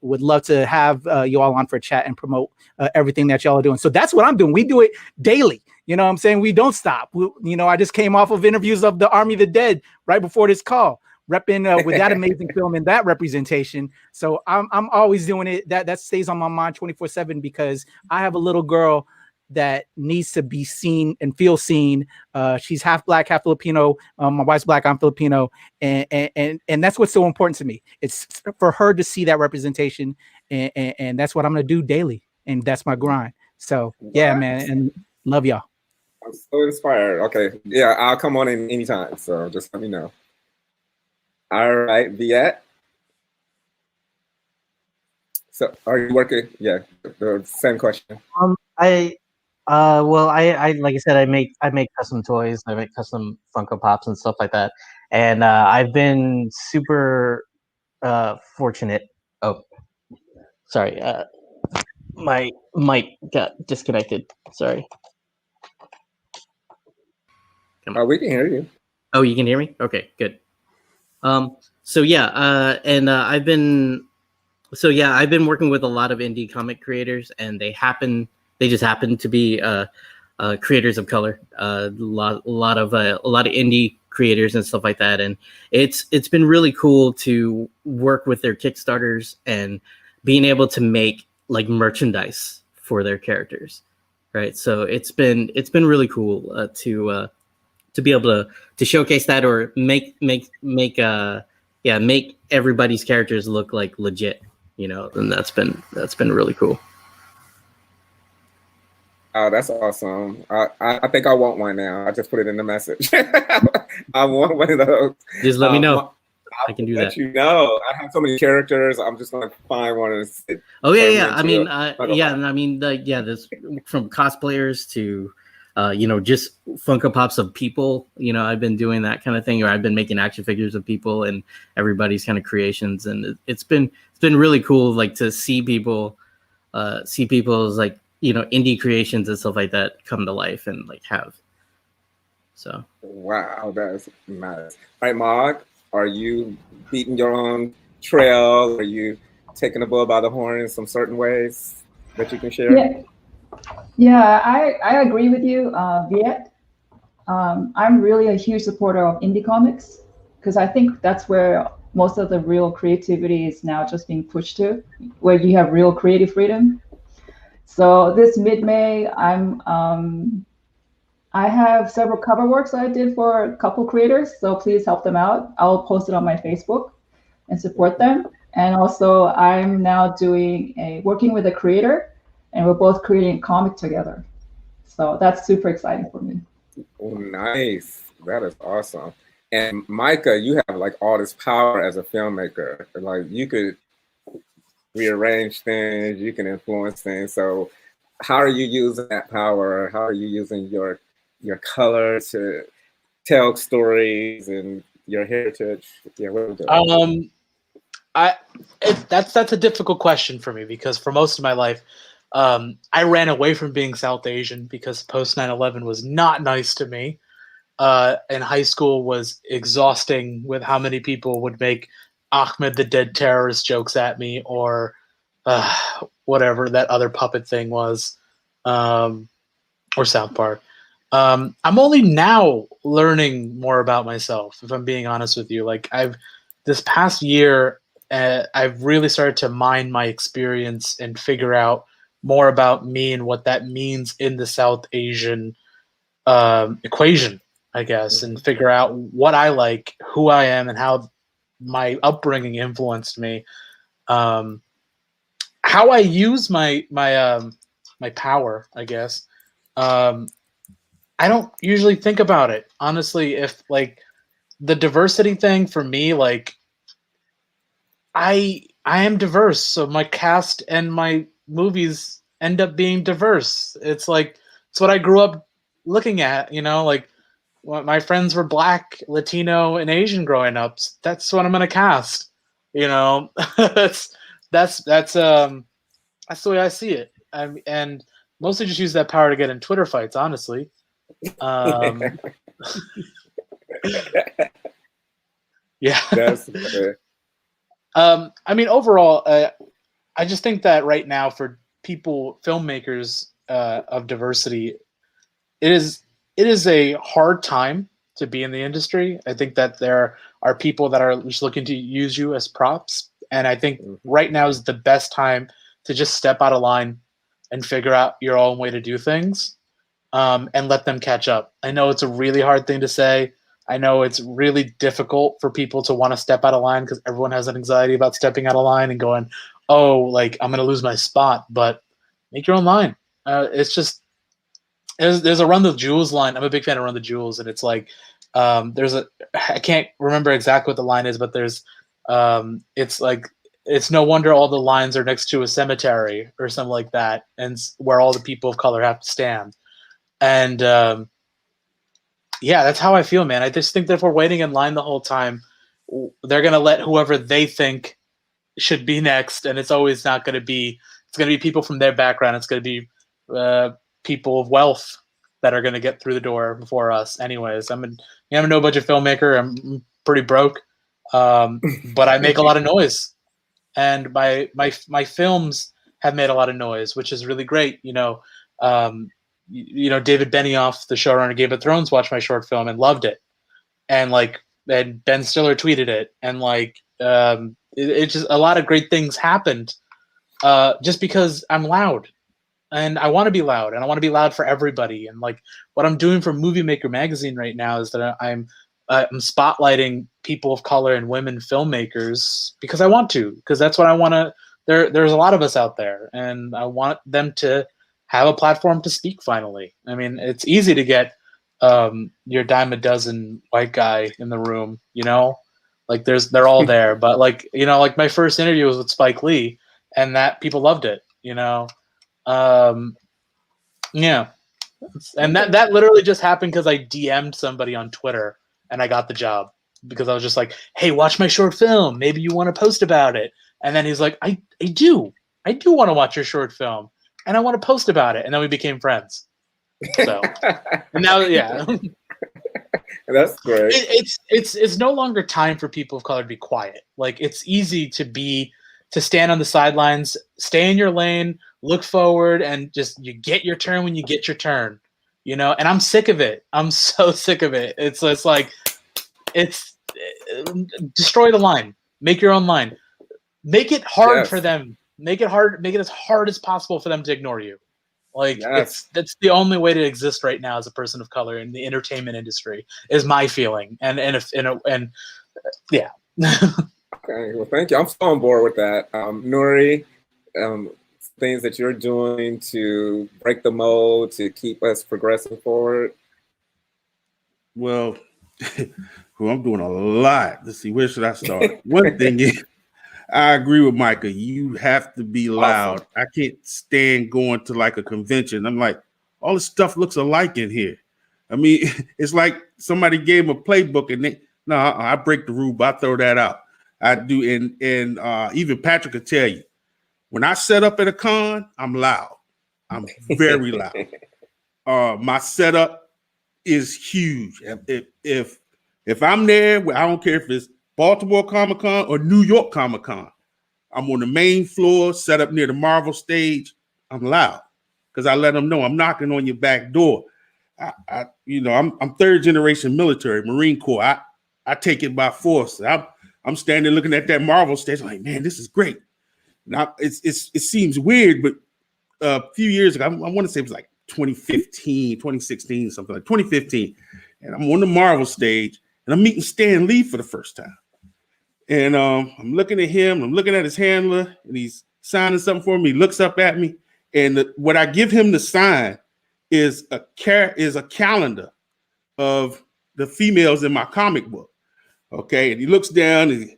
would love to have you all on for a chat and promote everything that y'all are doing. So that's what I'm doing. We do it daily. You know what I'm saying? We don't stop. I just came off of interviews of the Army of the Dead right before this call, repping with that amazing film and that representation. So I'm always doing it. That stays on my mind 24/7 because I have a little girl that needs to be seen and feel seen. She's half Black, half Filipino. My wife's Black, I'm Filipino. And that's what's so important to me. It's for her to see that representation. And that's what I'm going to do daily. And that's my grind. So yeah, man. And love y'all. I'm so inspired. Okay. Yeah, I'll come on in anytime. So just let me know. All right, Viet. So are you working? Yeah, the same question. I like I said, I make custom toys, I make custom Funko Pops and stuff like that. And I've been super fortunate. Oh, sorry, my mic got disconnected. Sorry. We can hear you. Oh, you can hear me? Okay, good. So yeah, I've been working with a lot of indie comic creators, and they just happen to be creators of color. A lot of indie creators and stuff like that, and it's been really cool to work with their Kickstarters and being able to make like merchandise for their characters, right? So it's been really cool to be able to showcase that or make everybody's characters look like legit, and that's been really cool. Oh, that's awesome. I think I want one now. I just put it in the message. I want one of those. Just let me know. I can do that. You know, I have so many characters. I'm just gonna find one and sit. Oh yeah. This from cosplayers to just Funko Pops of people. I've been doing that kind of thing, or I've been making action figures of people and everybody's kind of creations, and it's been really cool, like to see people's like indie creations and stuff like that come to life and like have. So wow, that's nice. All right, Mog, are you beating your own trail? Are you taking the bull by the horn in some certain ways that you can share? Yeah, I agree with you, Viet. I'm really a huge supporter of indie comics because I think that's where most of the real creativity is now just being pushed to, where you have real creative freedom. So this mid-May, I have several cover works I did for a couple creators, so please help them out. I'll post it on my Facebook and support them. And also I'm now working with a creator, and we're both creating a comic together. So that's super exciting for me. Oh, nice. That is awesome. And Micah, you have like all this power as a filmmaker. Like you could rearrange things, you can influence things. So how are you using that power? How are you using your color to tell stories and your heritage? Yeah, what are you doing? That's a difficult question for me because for most of my life, I ran away from being South Asian because post 9/11 was not nice to me. And high school was exhausting with how many people would make Ahmed the Dead Terrorist jokes at me or whatever that other puppet thing was, or South Park. I'm only now learning more about myself, if I'm being honest with you. Like this past year, I've really started to mine my experience and figure out more about me and what that means in the South Asian equation, I guess, and figure out what I like, who I am, and how my upbringing influenced me. How I use my power, I guess. I don't usually think about it, honestly. If like the diversity thing for me, like I am diverse, so my cast and my movies end up being diverse. It's like it's what I grew up looking at, like my friends were Black, Latino, and Asian growing up. That's what I'm gonna cast. That's the way I see it. And mostly just use that power to get in Twitter fights, honestly. Yeah. That's good. I mean, overall, I just think that right now for filmmakers of diversity, it is a hard time to be in the industry. I think that there are people that are just looking to use you as props, and I think right now is the best time to just step out of line and figure out your own way to do things, and let them catch up. I know it's a really hard thing to say. I know it's really difficult for people to want to step out of line because everyone has an anxiety about stepping out of line and going, oh, like I'm going to lose my spot, but make your own line. It's just, there's a Run the Jewels line. I'm a big fan of Run the Jewels. And it's like, I can't remember exactly what the line is, but it's like, it's no wonder all the lines are next to a cemetery or something like that. And where all the people of color have to stand. And, yeah, that's how I feel, man. I just think that if we're waiting in line the whole time, they're going to let whoever they think should be next. And it's always not going to be, it's going to be people from their background. It's going to be people of wealth that are going to get through the door before us. Anyways, I'm a no budget filmmaker. I'm pretty broke, but I make a lot of noise. And my films have made a lot of noise, which is really great. David Benioff, the showrunner of Game of Thrones, watched my short film and loved it, and Ben Stiller tweeted it, and it just a lot of great things happened, just because I'm loud, and I want to be loud, and I want to be loud for everybody. And like what I'm doing for Movie Maker magazine right now is that I'm spotlighting people of color and women filmmakers because I want to, because that's what I want to. There's a lot of us out there, and I want them to have a platform to speak finally. I mean, it's easy to get your dime a dozen white guy in the room, like they're all there. But like my first interview was with Spike Lee, and that people loved it, yeah. And that literally just happened because I DM'd somebody on Twitter and I got the job because I was just like, hey, watch my short film. Maybe you want to post about it. And then he's like, I do want to watch your short film. And I want to post about it, and then we became friends. So, and now, yeah, that's great. It's no longer time for people of color to be quiet. Like it's easy to stand on the sidelines, stay in your lane, look forward, and just you get your turn when you get your turn. And I'm sick of it. I'm so sick of it. It's like destroy the line, make your own line, make it hard for them. Make it as hard as possible for them to ignore you. Like that's the only way to exist right now as a person of color in the entertainment industry is my feeling. And yeah. Okay, well, thank you. I'm so on board with that. Nuri, things that you're doing to break the mold, to keep us progressing forward. Well, I'm doing a lot. Let's see, where should I start? One thing is, I agree with Micah. You have to be loud. Awesome. I can't stand going to like a convention. I'm like, all this stuff looks alike in here. I mean, it's like somebody gave them a playbook and I break the rule, but I throw that out. I do. And even Patrick could tell you, when I set up at a con, I'm loud. I'm very loud. My setup is huge. If I'm there, I don't care if it's Baltimore Comic-Con or New York Comic-Con. I'm on the main floor, set up near the Marvel stage. I'm loud because I let them know I'm knocking on your back door. I'm third generation military, Marine Corps. I take it by force. I'm standing looking at that Marvel stage, like, man, this is great. Now it seems weird, but a few years ago, I want to say it was like 2015, 2016, something like 2015, and I'm on the Marvel stage, and I'm meeting Stan Lee for the first time. And I'm looking at him, I'm looking at his handler, and he's signing something for me. He looks up at me, and what I give him to sign is a calendar of the females in my comic book. Okay, and he looks down and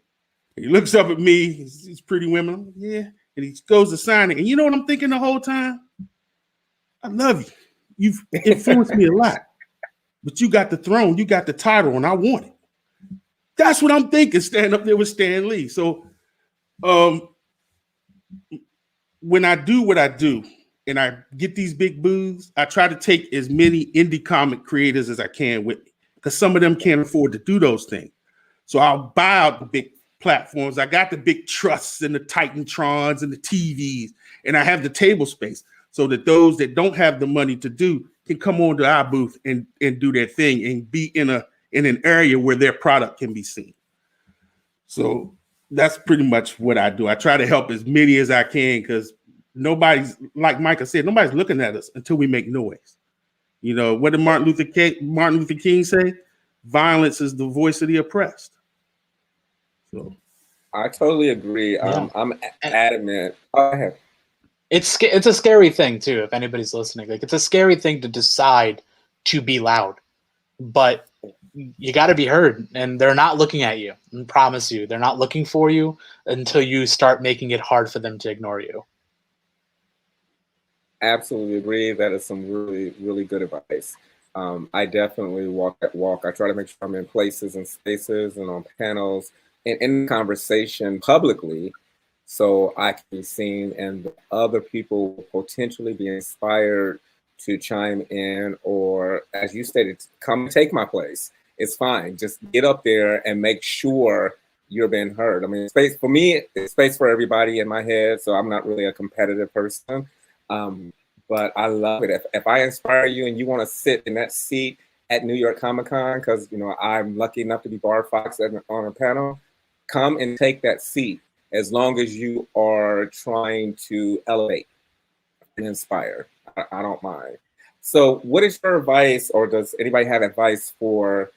he looks up at me. These pretty women. I'm like, yeah, and he goes to sign it. And you know what I'm thinking the whole time? I love you. You've influenced me a lot, but you got the throne, you got the title, and I want it. That's what I'm thinking, standing up there with Stan Lee. So when I do what I do and I get these big boos, I try to take as many indie comic creators as I can with me, because some of them can't afford to do those things. So I'll buy out the big platforms. I got the big trusts and the Titantrons and the TVs, and I have the table space so that those that don't have the money to do can come onto our booth and do their thing and be in an area where their product can be seen. So that's pretty much what I do. I try to help as many as I can, because nobody's, like Micah said, nobody's looking at us until we make noise. You know, what did Martin Luther King say? Violence is the voice of the oppressed. So I totally agree. I'm adamant. Go ahead. It's a scary thing too, if anybody's listening. Like, it's a scary thing to decide to be loud, but you got to be heard, and they're not looking at you. I promise you, they're not looking for you until you start making it hard for them to ignore you. Absolutely agree. That is some really, really good advice. I definitely walk that walk. I try to make sure I'm in places and spaces and on panels and in conversation publicly, so I can be seen and other people will potentially be inspired to chime in, or, as you stated, come take my place. It's fine. Just get up there and make sure you're being heard. I mean, space for me, it's space for everybody in my head, so I'm not really a competitive person. But I love it. If I inspire you and you want to sit in that seat at New York Comic Con, because I'm lucky enough to be Bar Fox on a panel, come and take that seat, as long as you are trying to elevate and inspire. I don't mind. So what is your advice, or does anybody have advice for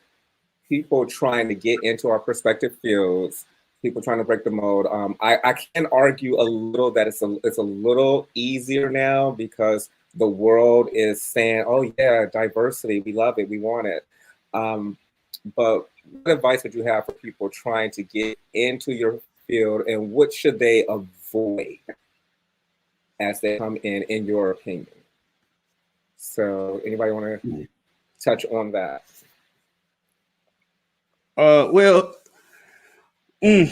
people trying to get into our perspective fields, people trying to break the mold? I can argue a little that it's a little easier now, because the world is saying, oh yeah, diversity, we love it, we want it. But what advice would you have for people trying to get into your field, and what should they avoid as they come in your opinion? So anybody want to touch on that? Well, a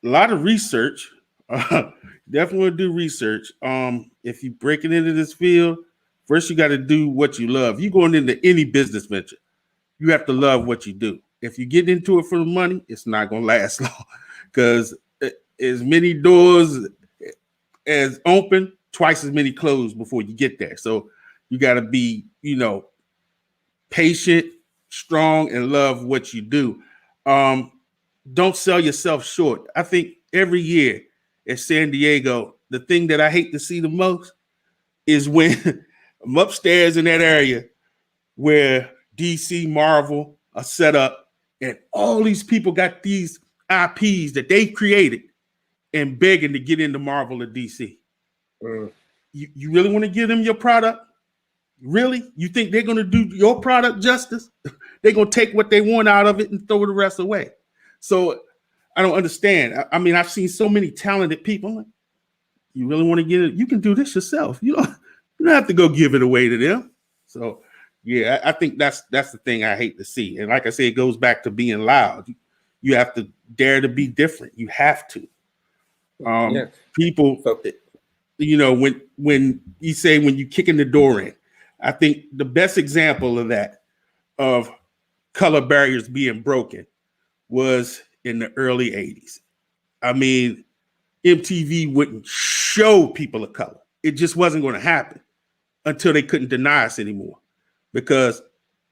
lot of research. Definitely do research. If you're breaking into this field, first you got to do what you love. You're going into any business venture, you have to love what you do. If you get into it for the money, it's not going to last long, because as many doors as open, twice as many closed before you get there. So you got to be, patient, strong, and love what you do. Don't sell yourself short. I think every year at San Diego, the thing that I hate to see the most is when I'm upstairs in that area where DC, Marvel are set up, and all these people got these IPs that they created and begging to get into Marvel or DC. You really want to give them your product? Really? You think they're going to do your product justice? They're going to take what they want out of it and throw the rest away. So I don't understand. I mean, I've seen so many talented people. You really want to get it? You can do this yourself. You don't have to go give it away to them. So yeah, I think that's the thing I hate to see. And like I say, it goes back to being loud. You have to dare to be different. You have to. People, when you say when you kicking the door in, I think the best example of that, of color barriers being broken, was in the early 80s. I mean, MTV wouldn't show people of color. It just wasn't going to happen until they couldn't deny us anymore. because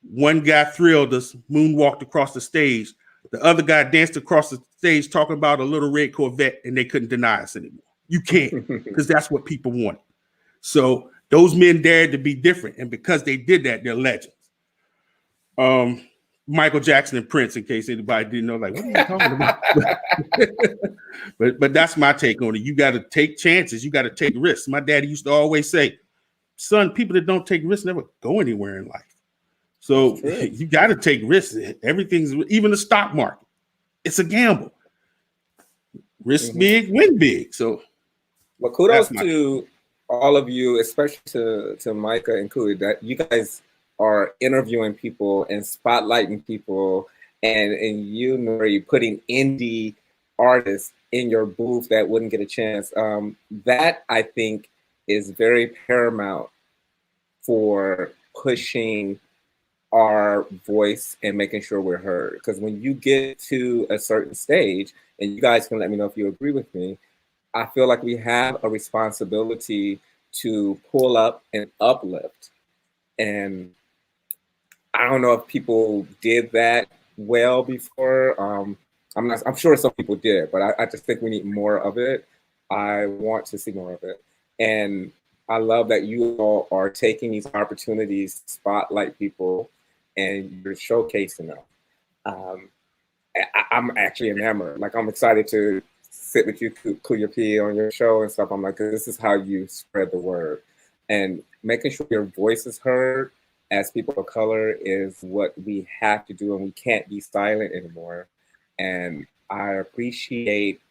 one guy thrilled us, moonwalked across the stage. The other guy danced across the stage talking about a little red Corvette, and they couldn't deny us anymore. You can't, because that's what people wanted. So those men dared to be different, and because they did that, they're legends. Michael Jackson and Prince, in case anybody didn't know, like, what are you talking about? but that's my take on it. You got to take chances. You got to take risks. My daddy used to always say, son, people that don't take risks never go anywhere in life. So you got to take risks. Everything's, even the stock market, it's a gamble. Risk big, win big. So, well, kudos to all of you, especially to Micah included, that you guys are interviewing people and spotlighting people, and you know, you're putting indie artists in your booth that wouldn't get a chance. That I think is very paramount for pushing our voice and making sure we're heard. Because when you get to a certain stage, and you guys can let me know if you agree with me, I feel like we have a responsibility to pull up and uplift. And I don't know if people did that well before. I'm sure some people did, but I just think we need more of it. I want to see more of it. And I love that you all are taking these opportunities to spotlight people and you're showcasing them. I'm actually enamored. Like, I'm excited to sit with you, Kuya P, on your show and stuff. I'm like, this is how you spread the word. And making sure your voice is heard as people of color is what we have to do, and we can't be silent anymore. And I appreciate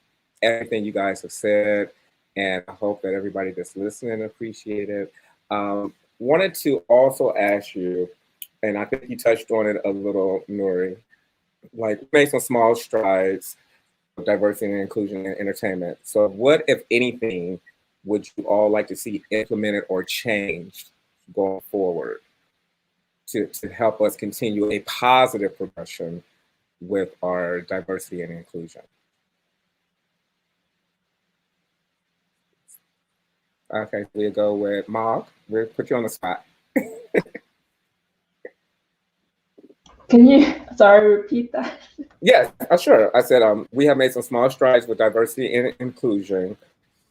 everything you guys have said, and I hope that everybody that's listening appreciate it. Wanted to also ask you, and I think you touched on it a little, Nuri, like, we made some small strides with diversity and inclusion in entertainment. So what, if anything, would you all like to see implemented or changed going forward to help us continue a positive progression with our diversity and inclusion? Okay, we'll go with Mark. We'll put you on the spot. Can you, sorry, repeat that? Yes, sure. I said we have made some small strides with diversity and inclusion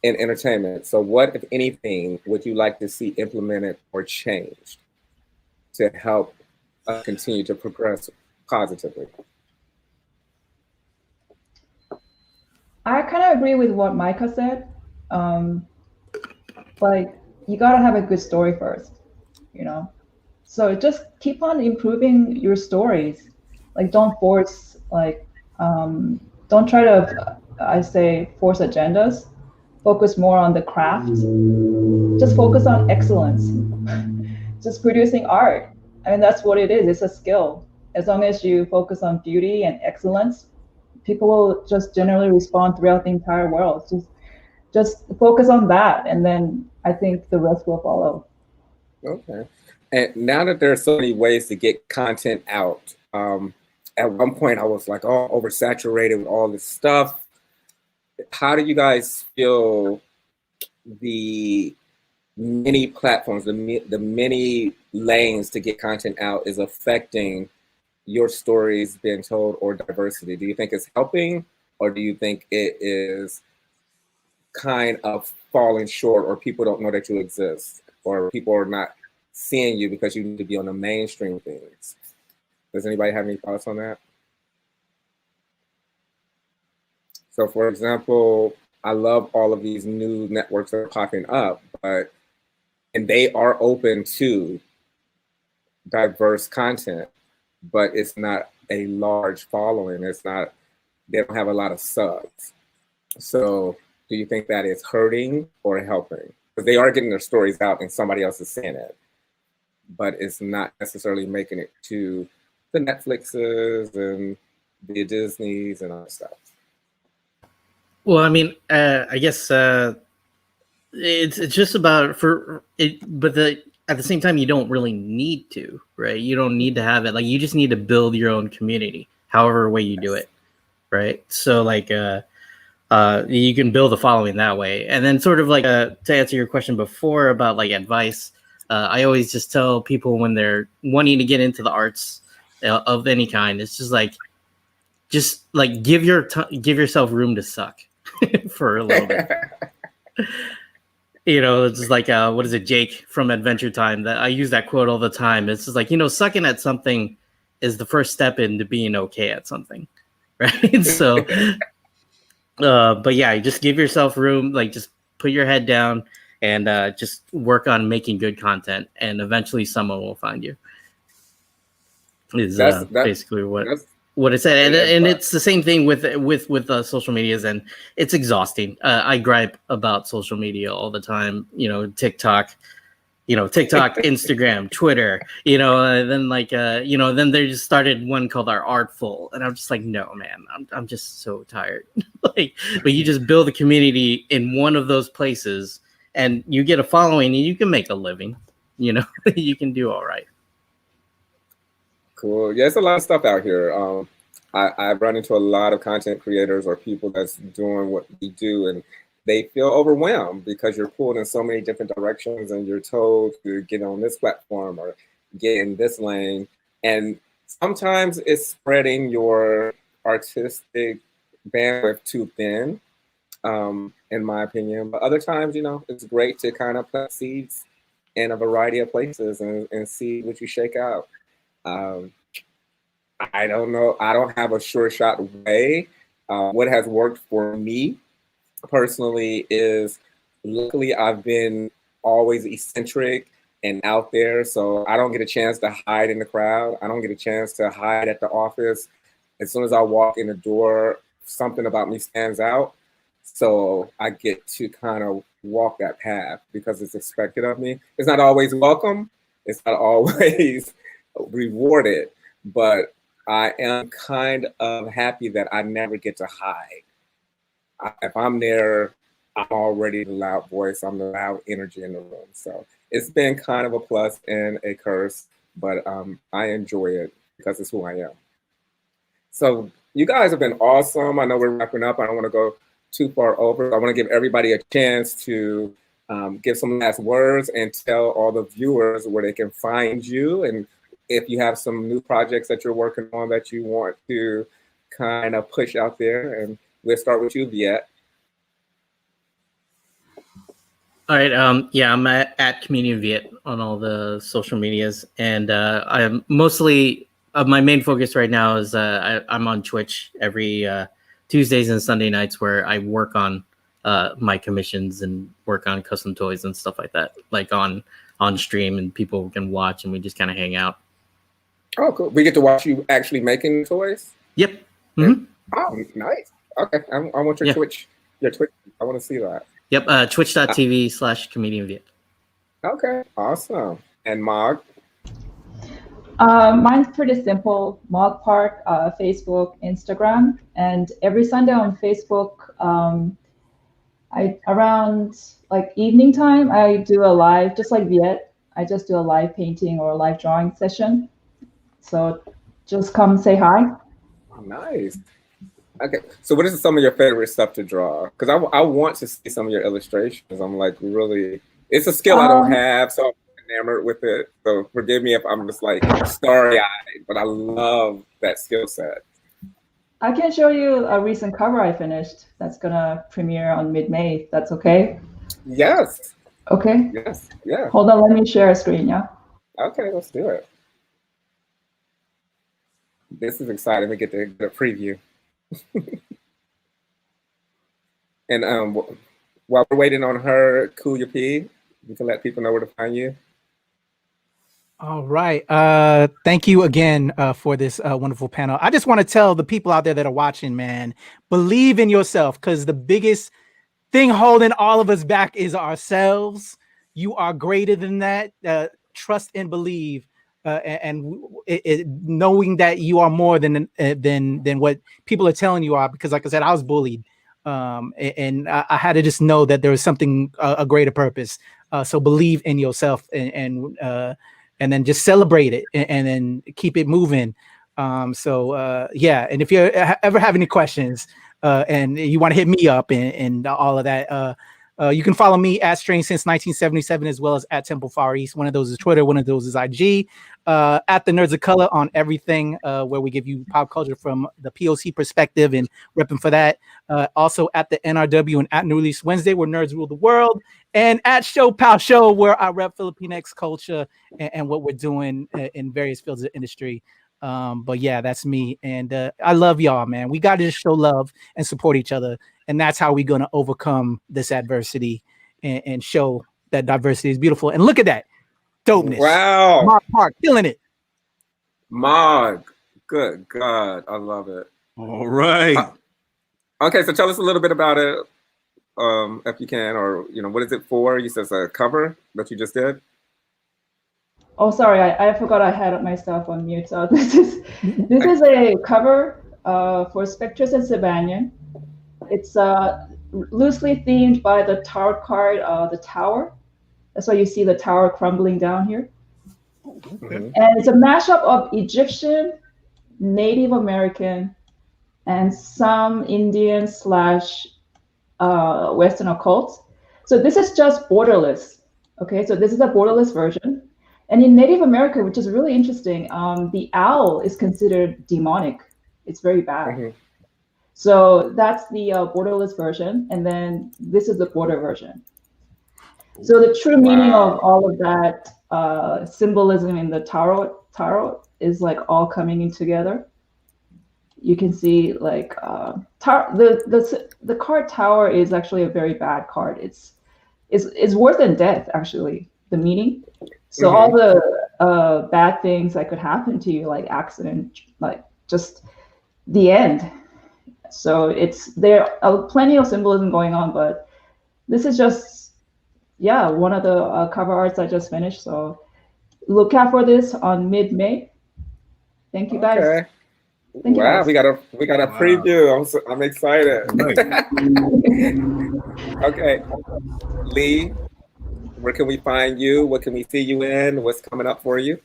in entertainment. So what, if anything, would you like to see implemented or changed to help us continue to progress positively? I kind of agree with what Micah said. Like, you gotta have a good story first, you know? So just keep on improving your stories. Like, don't force, like, don't try to, I say, force agendas. Focus more on the craft. Just focus on excellence. Just producing art. I mean, that's what it is. It's a skill. As long as you focus on beauty and excellence, people will just generally respond throughout the entire world. Just focus on that, and then I think the rest will follow. Okay. And now that there are so many ways to get content out, at one point I was like, oh, oversaturated with all this stuff. How do you guys feel the many platforms, the many lanes to get content out is affecting your stories being told or diversity? Do you think it's helping, or do you think it is kind of falling short, or people don't know that you exist, or people are not seeing you because you need to be on the mainstream things? Does anybody have any thoughts on that? So for example, I love all of these new networks that are popping up, and they are open to diverse content, but it's not a large following. They don't have a lot of subs. So do you think that is hurting or helping? Because they are getting their stories out and somebody else is seeing it, but it's not necessarily making it to the Netflixes and the Disneys and all that stuff. Well, I mean, I guess it's just about for it, but at the same time, you don't really need to, right? You don't need to have it. Like, you just need to build your own community, however way you do it, right? So like, you can build a following that way. And then sort of like to answer your question before about like advice, I always just tell people when they're wanting to get into the arts of any kind, it's just like give yourself room to suck for a little bit. It's just like what is it, Jake from Adventure Time? That I use that quote all the time. It's just like, sucking at something is the first step into being okay at something, right? So, but yeah, just give yourself room. Like, just put your head down and just work on making good content, and eventually someone will find you. That's basically what it said, and it's the same thing with social medias, and it's exhausting. I gripe about social media all the time. TikTok, Instagram, Twitter. And then then they just started one called Our Artful, and I'm just like, no, man, I'm just so tired. But you just build a community in one of those places, and you get a following, and you can make a living. You can do all right. Cool. Yeah, it's a lot of stuff out here. I've run into a lot of content creators or people that's doing what we do, and they feel overwhelmed because you're pulled in so many different directions, and you're told to get on this platform or get in this lane. And sometimes it's spreading your artistic bandwidth too thin, in my opinion. But other times, it's great to kind of plant seeds in a variety of places and see what you shake out. I don't know. I don't have a sure shot way. What has worked for me personally is, luckily, I've been always eccentric and out there, so I don't get a chance to hide in the crowd. I don't get a chance to hide at the office. As soon as I walk in the door, something about me stands out. So I get to kind of walk that path because it's expected of me. It's not always welcome. It's not always rewarded, but I am kind of happy that I never get to hide. If I'm there, I'm already the loud voice. I'm the loud energy in the room. So it's been kind of a plus and a curse, but I enjoy it because it's who I am. So you guys have been awesome. I know we're wrapping up. I don't want to go too far over. I want to give everybody a chance to give some last words and tell all the viewers where they can find you, and if you have some new projects that you're working on that you want to kind of push out there. And we'll start with you, Viet. All right. Yeah, I'm at Comedian Viet on all the social medias. And I'm mostly, my main focus right now is I'm on Twitch every Tuesdays and Sunday nights, where I work on my commissions and work on custom toys and stuff like that, like on stream, and people can watch, and we just kind of hang out. Oh, cool. We get to watch you actually making toys? Yep. Mm-hmm. Oh, nice. Okay. I want your Twitch. Your Twitch. I want to see that. Yep. Twitch.tv/Comedian Viet. Okay. Awesome. And Mog? Mine's pretty simple. Mog Park, Facebook, Instagram. And every Sunday on Facebook, around like evening time, I do a live, just like Viet. I just do a live painting or a live drawing session. So just come say hi. Nice. Okay. So what is some of your favorite stuff to draw? Because I want to see some of your illustrations. I'm like, really, it's a skill I don't have, so I'm enamored with it. So forgive me if I'm just like starry-eyed, but I love that skill set. I can show you a recent cover I finished that's gonna premiere on mid-May. That's okay? Yes. Okay. Yes. Yeah. Hold on, let me share a screen, yeah? Okay, let's do it. This is exciting to get a preview. And while we're waiting on her, Kuya P, you can let people know where to find you. All right. Thank you again for this wonderful panel. I just want to tell the people out there that are watching, man, believe in yourself, because the biggest thing holding all of us back is ourselves. You are greater than that. Trust and believe, and knowing that you are more than what people are telling you are. Because, like I said, I was bullied, and I had to just know that there was something a greater purpose. So believe in yourself, and then just celebrate it, and then keep it moving. Yeah. And if you ever have any questions, and you want to hit me up and all of that, You can follow me at Strange Since 1977 as well as at Temple Far East. One of those is Twitter, one of those is IG. At the Nerds of Color on everything, where we give you pop culture from the POC perspective and repping for that. Also at the NRW and at New Release Wednesday, where nerds rule the world. And at Show Pal Show, where I rep Filipinx culture and what we're doing in various fields of industry. But yeah, that's me. And I love y'all, man. We got to just show love and support each other. And that's how we're going to overcome this adversity and show that diversity is beautiful. And look at that dopeness. Wow. Mark Park, killing it. Mog. Good God. I love it. All right. Okay, so tell us a little bit about it, if you can, or, what is it for? You said it's a cover that you just did? Oh, sorry, I forgot I had myself on mute. So this is a cover for Spectres and Savanian. It's loosely themed by the tarot card, the Tower. That's why you see the tower crumbling down here. Okay. And it's a mashup of Egyptian, Native American, and some Indian / Western occult. So this is just borderless. Okay, so this is a borderless version. And in Native America, which is really interesting, the owl is considered demonic. It's very bad. Mm-hmm. So that's the borderless version. And then this is the border version. So the true meaning of all of that symbolism in the tarot is like all coming in together. You can see like the card Tower is actually a very bad card. It's worse than death, actually, the meaning. So all the bad things that could happen to you, like accident, like just the end. So there are plenty of symbolism going on, but this is just, one of the cover arts I just finished. So look out for this on mid-May. Thank you, guys. Okay. Thank you, Wow, guys. we got a preview. I'm excited. Okay, Lee, where can we find you? What can we see you in? What's coming up for you?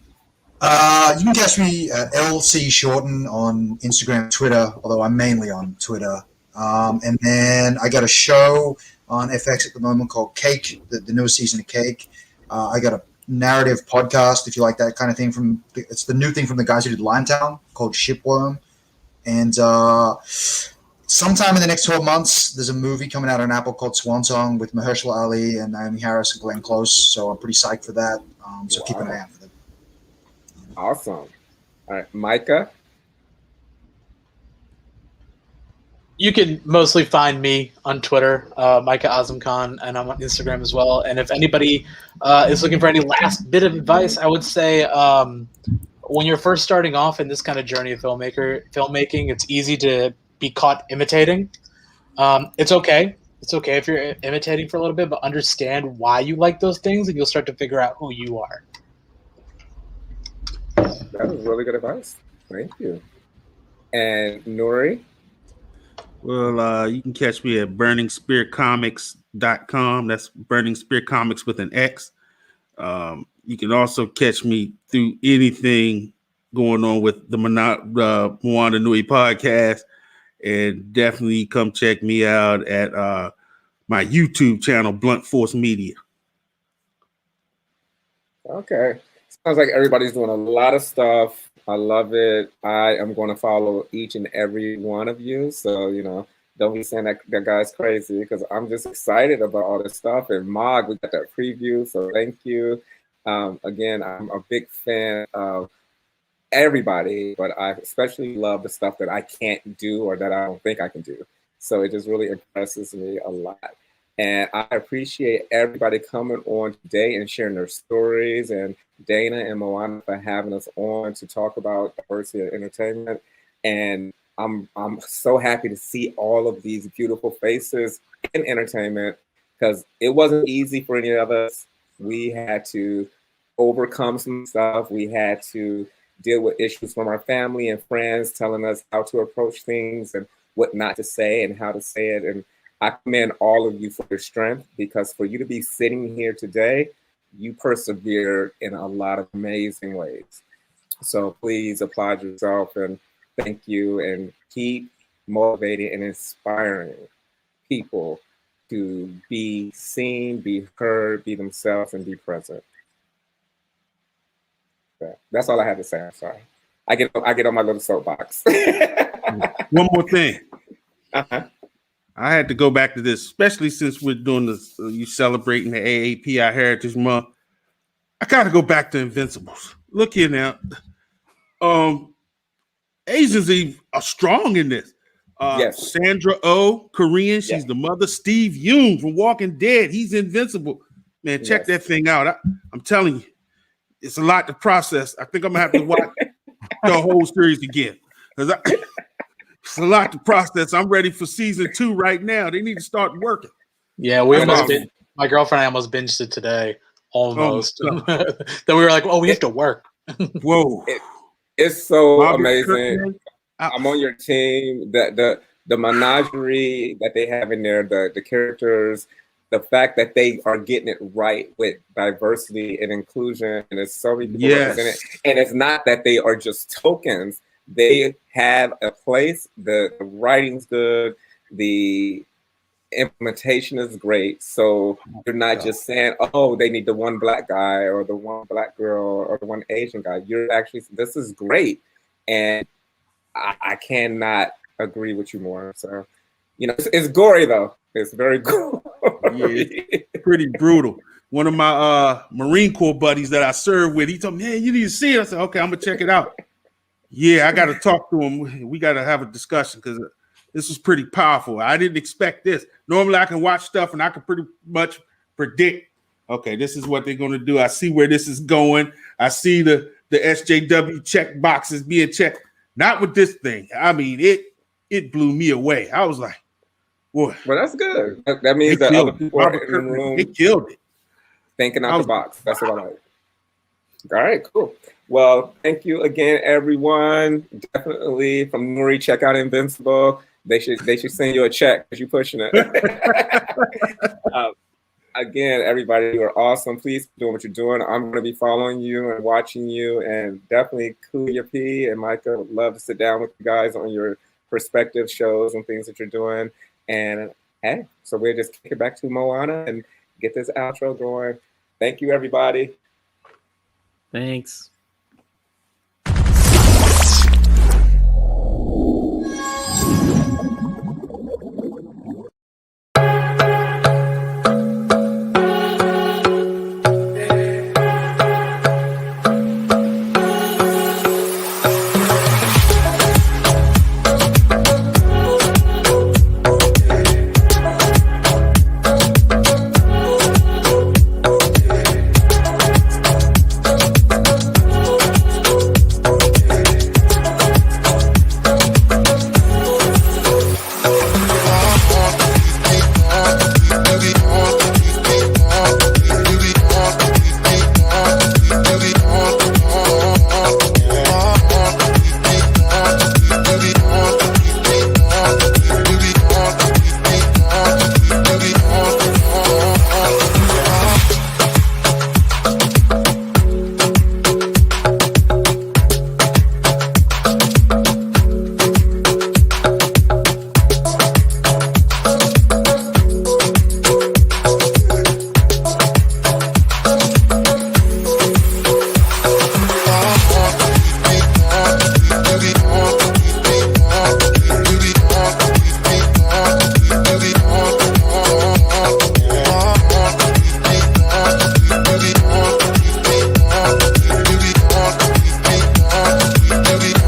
You can catch me at LC Shorten on Instagram and Twitter, although I'm mainly on Twitter. And then I got a show on FX at the moment called Cake, the newest season of Cake. I got a narrative podcast, if you like that kind of thing. It's the new thing from the guys who did Limetown called Shipworm. And sometime in the next 12 months, there's a movie coming out on Apple called Swan Song with Mahershala Ali and Naomi Harris and Glenn Close. So I'm pretty psyched for that. So keep an eye out for them. Awesome. All right, Micah. You can mostly find me on Twitter, Micah Azam Khan, and I'm on Instagram as well. And if anybody is looking for any last bit of advice, I would say when you're first starting off in this kind of journey of filmmaking, it's easy to be caught imitating. It's okay. It's okay if you're imitating for a little bit, but understand why you like those things, and you'll start to figure out who you are. That was really good advice. Thank you. And Nuri? Well, you can catch me at burningspearcomics.com. That's Burning Spear Comics with an X. You can also catch me through anything going on with the Moana Nui Podcast. And definitely come check me out at my YouTube channel, Blunt Force Media. Okay. Sounds like everybody's doing a lot of stuff. I love it. I am going to follow each and every one of you. So, don't be saying that guy's crazy, because I'm just excited about all this stuff. And Mog, we got that preview. So thank you. Again, I'm a big fan of everybody, but I especially love the stuff that I can't do or that I don't think I can do. So it just really impresses me a lot. And I appreciate everybody coming on today and sharing their stories, and Dana and Moana for having us on to talk about diversity and entertainment. And I'm so happy to see all of these beautiful faces in entertainment, because it wasn't easy for any of us. We had to overcome some stuff. We had to deal with issues from our family and friends telling us how to approach things and what not to say and how to say it. And I commend all of you for your strength, because for you to be sitting here today, you persevered in a lot of amazing ways. So please applaud yourself and thank you, and keep motivating and inspiring people to be seen, be heard, be themselves, and be present. That's all I have to say. I'm sorry. I get on my little soapbox. One more thing. Uh-huh. I had to go back to this, especially since we're doing this, you celebrating the AAPI Heritage Month. I got to go back to Invincibles. Look here now. Asians are strong in this. Yes. Sandra Oh, Korean. She's Yes. the mother. Steve Yoon from Walking Dead. He's invincible. Man, check Yes. that thing out. I'm telling you, it's a lot to process. I think I'm going to have to watch the whole series again. Because it's a lot to process. I'm ready for season 2 right now. They need to start working. Yeah, my girlfriend and I almost binged it today. Almost. Oh, Then we were like, oh, we have to work. Whoa. It's so Bobby amazing. Kirkman. I'm on your team. The menagerie that they have in there, the characters, the fact that they are getting it right with diversity and inclusion, and there's so many people represented. And it's not that they are just tokens. They have a place. The writing's good. The implementation is great. So you're not just saying, oh, they need the one black guy or the one black girl or the one Asian guy. You're actually, this is great. And I cannot agree with you more. So, it's gory though. It's very gory. Yeah, it's pretty brutal. One of my Marine Corps buddies that I served with, he told me, hey, you need to see it. I said, okay, I'm going to check it out. Yeah, I got to talk to him. We got to have a discussion because this was pretty powerful. I didn't expect this. Normally I can watch stuff and I can pretty much predict, okay, this is what they're going to do. I see where this is going. I see the SJW check boxes being checked. Not with this thing. I mean, it blew me away. I was like, boy. Well, that's good. That means that other people are in the room. They killed it. Thinking out the box. That's what I like. All right, cool. Well, thank you again, everyone. Definitely from Nuri, check out Invincible. They should send you a check because you're pushing it. Again, everybody, you are awesome. Please keep doing what you're doing. I'm going to be following you and watching you, and definitely Kuya P and Micah would love to sit down with you guys on your perspective shows and things that you're doing. And hey, so we'll just kick it back to Moana and get this outro going. Thank you, everybody. Thanks.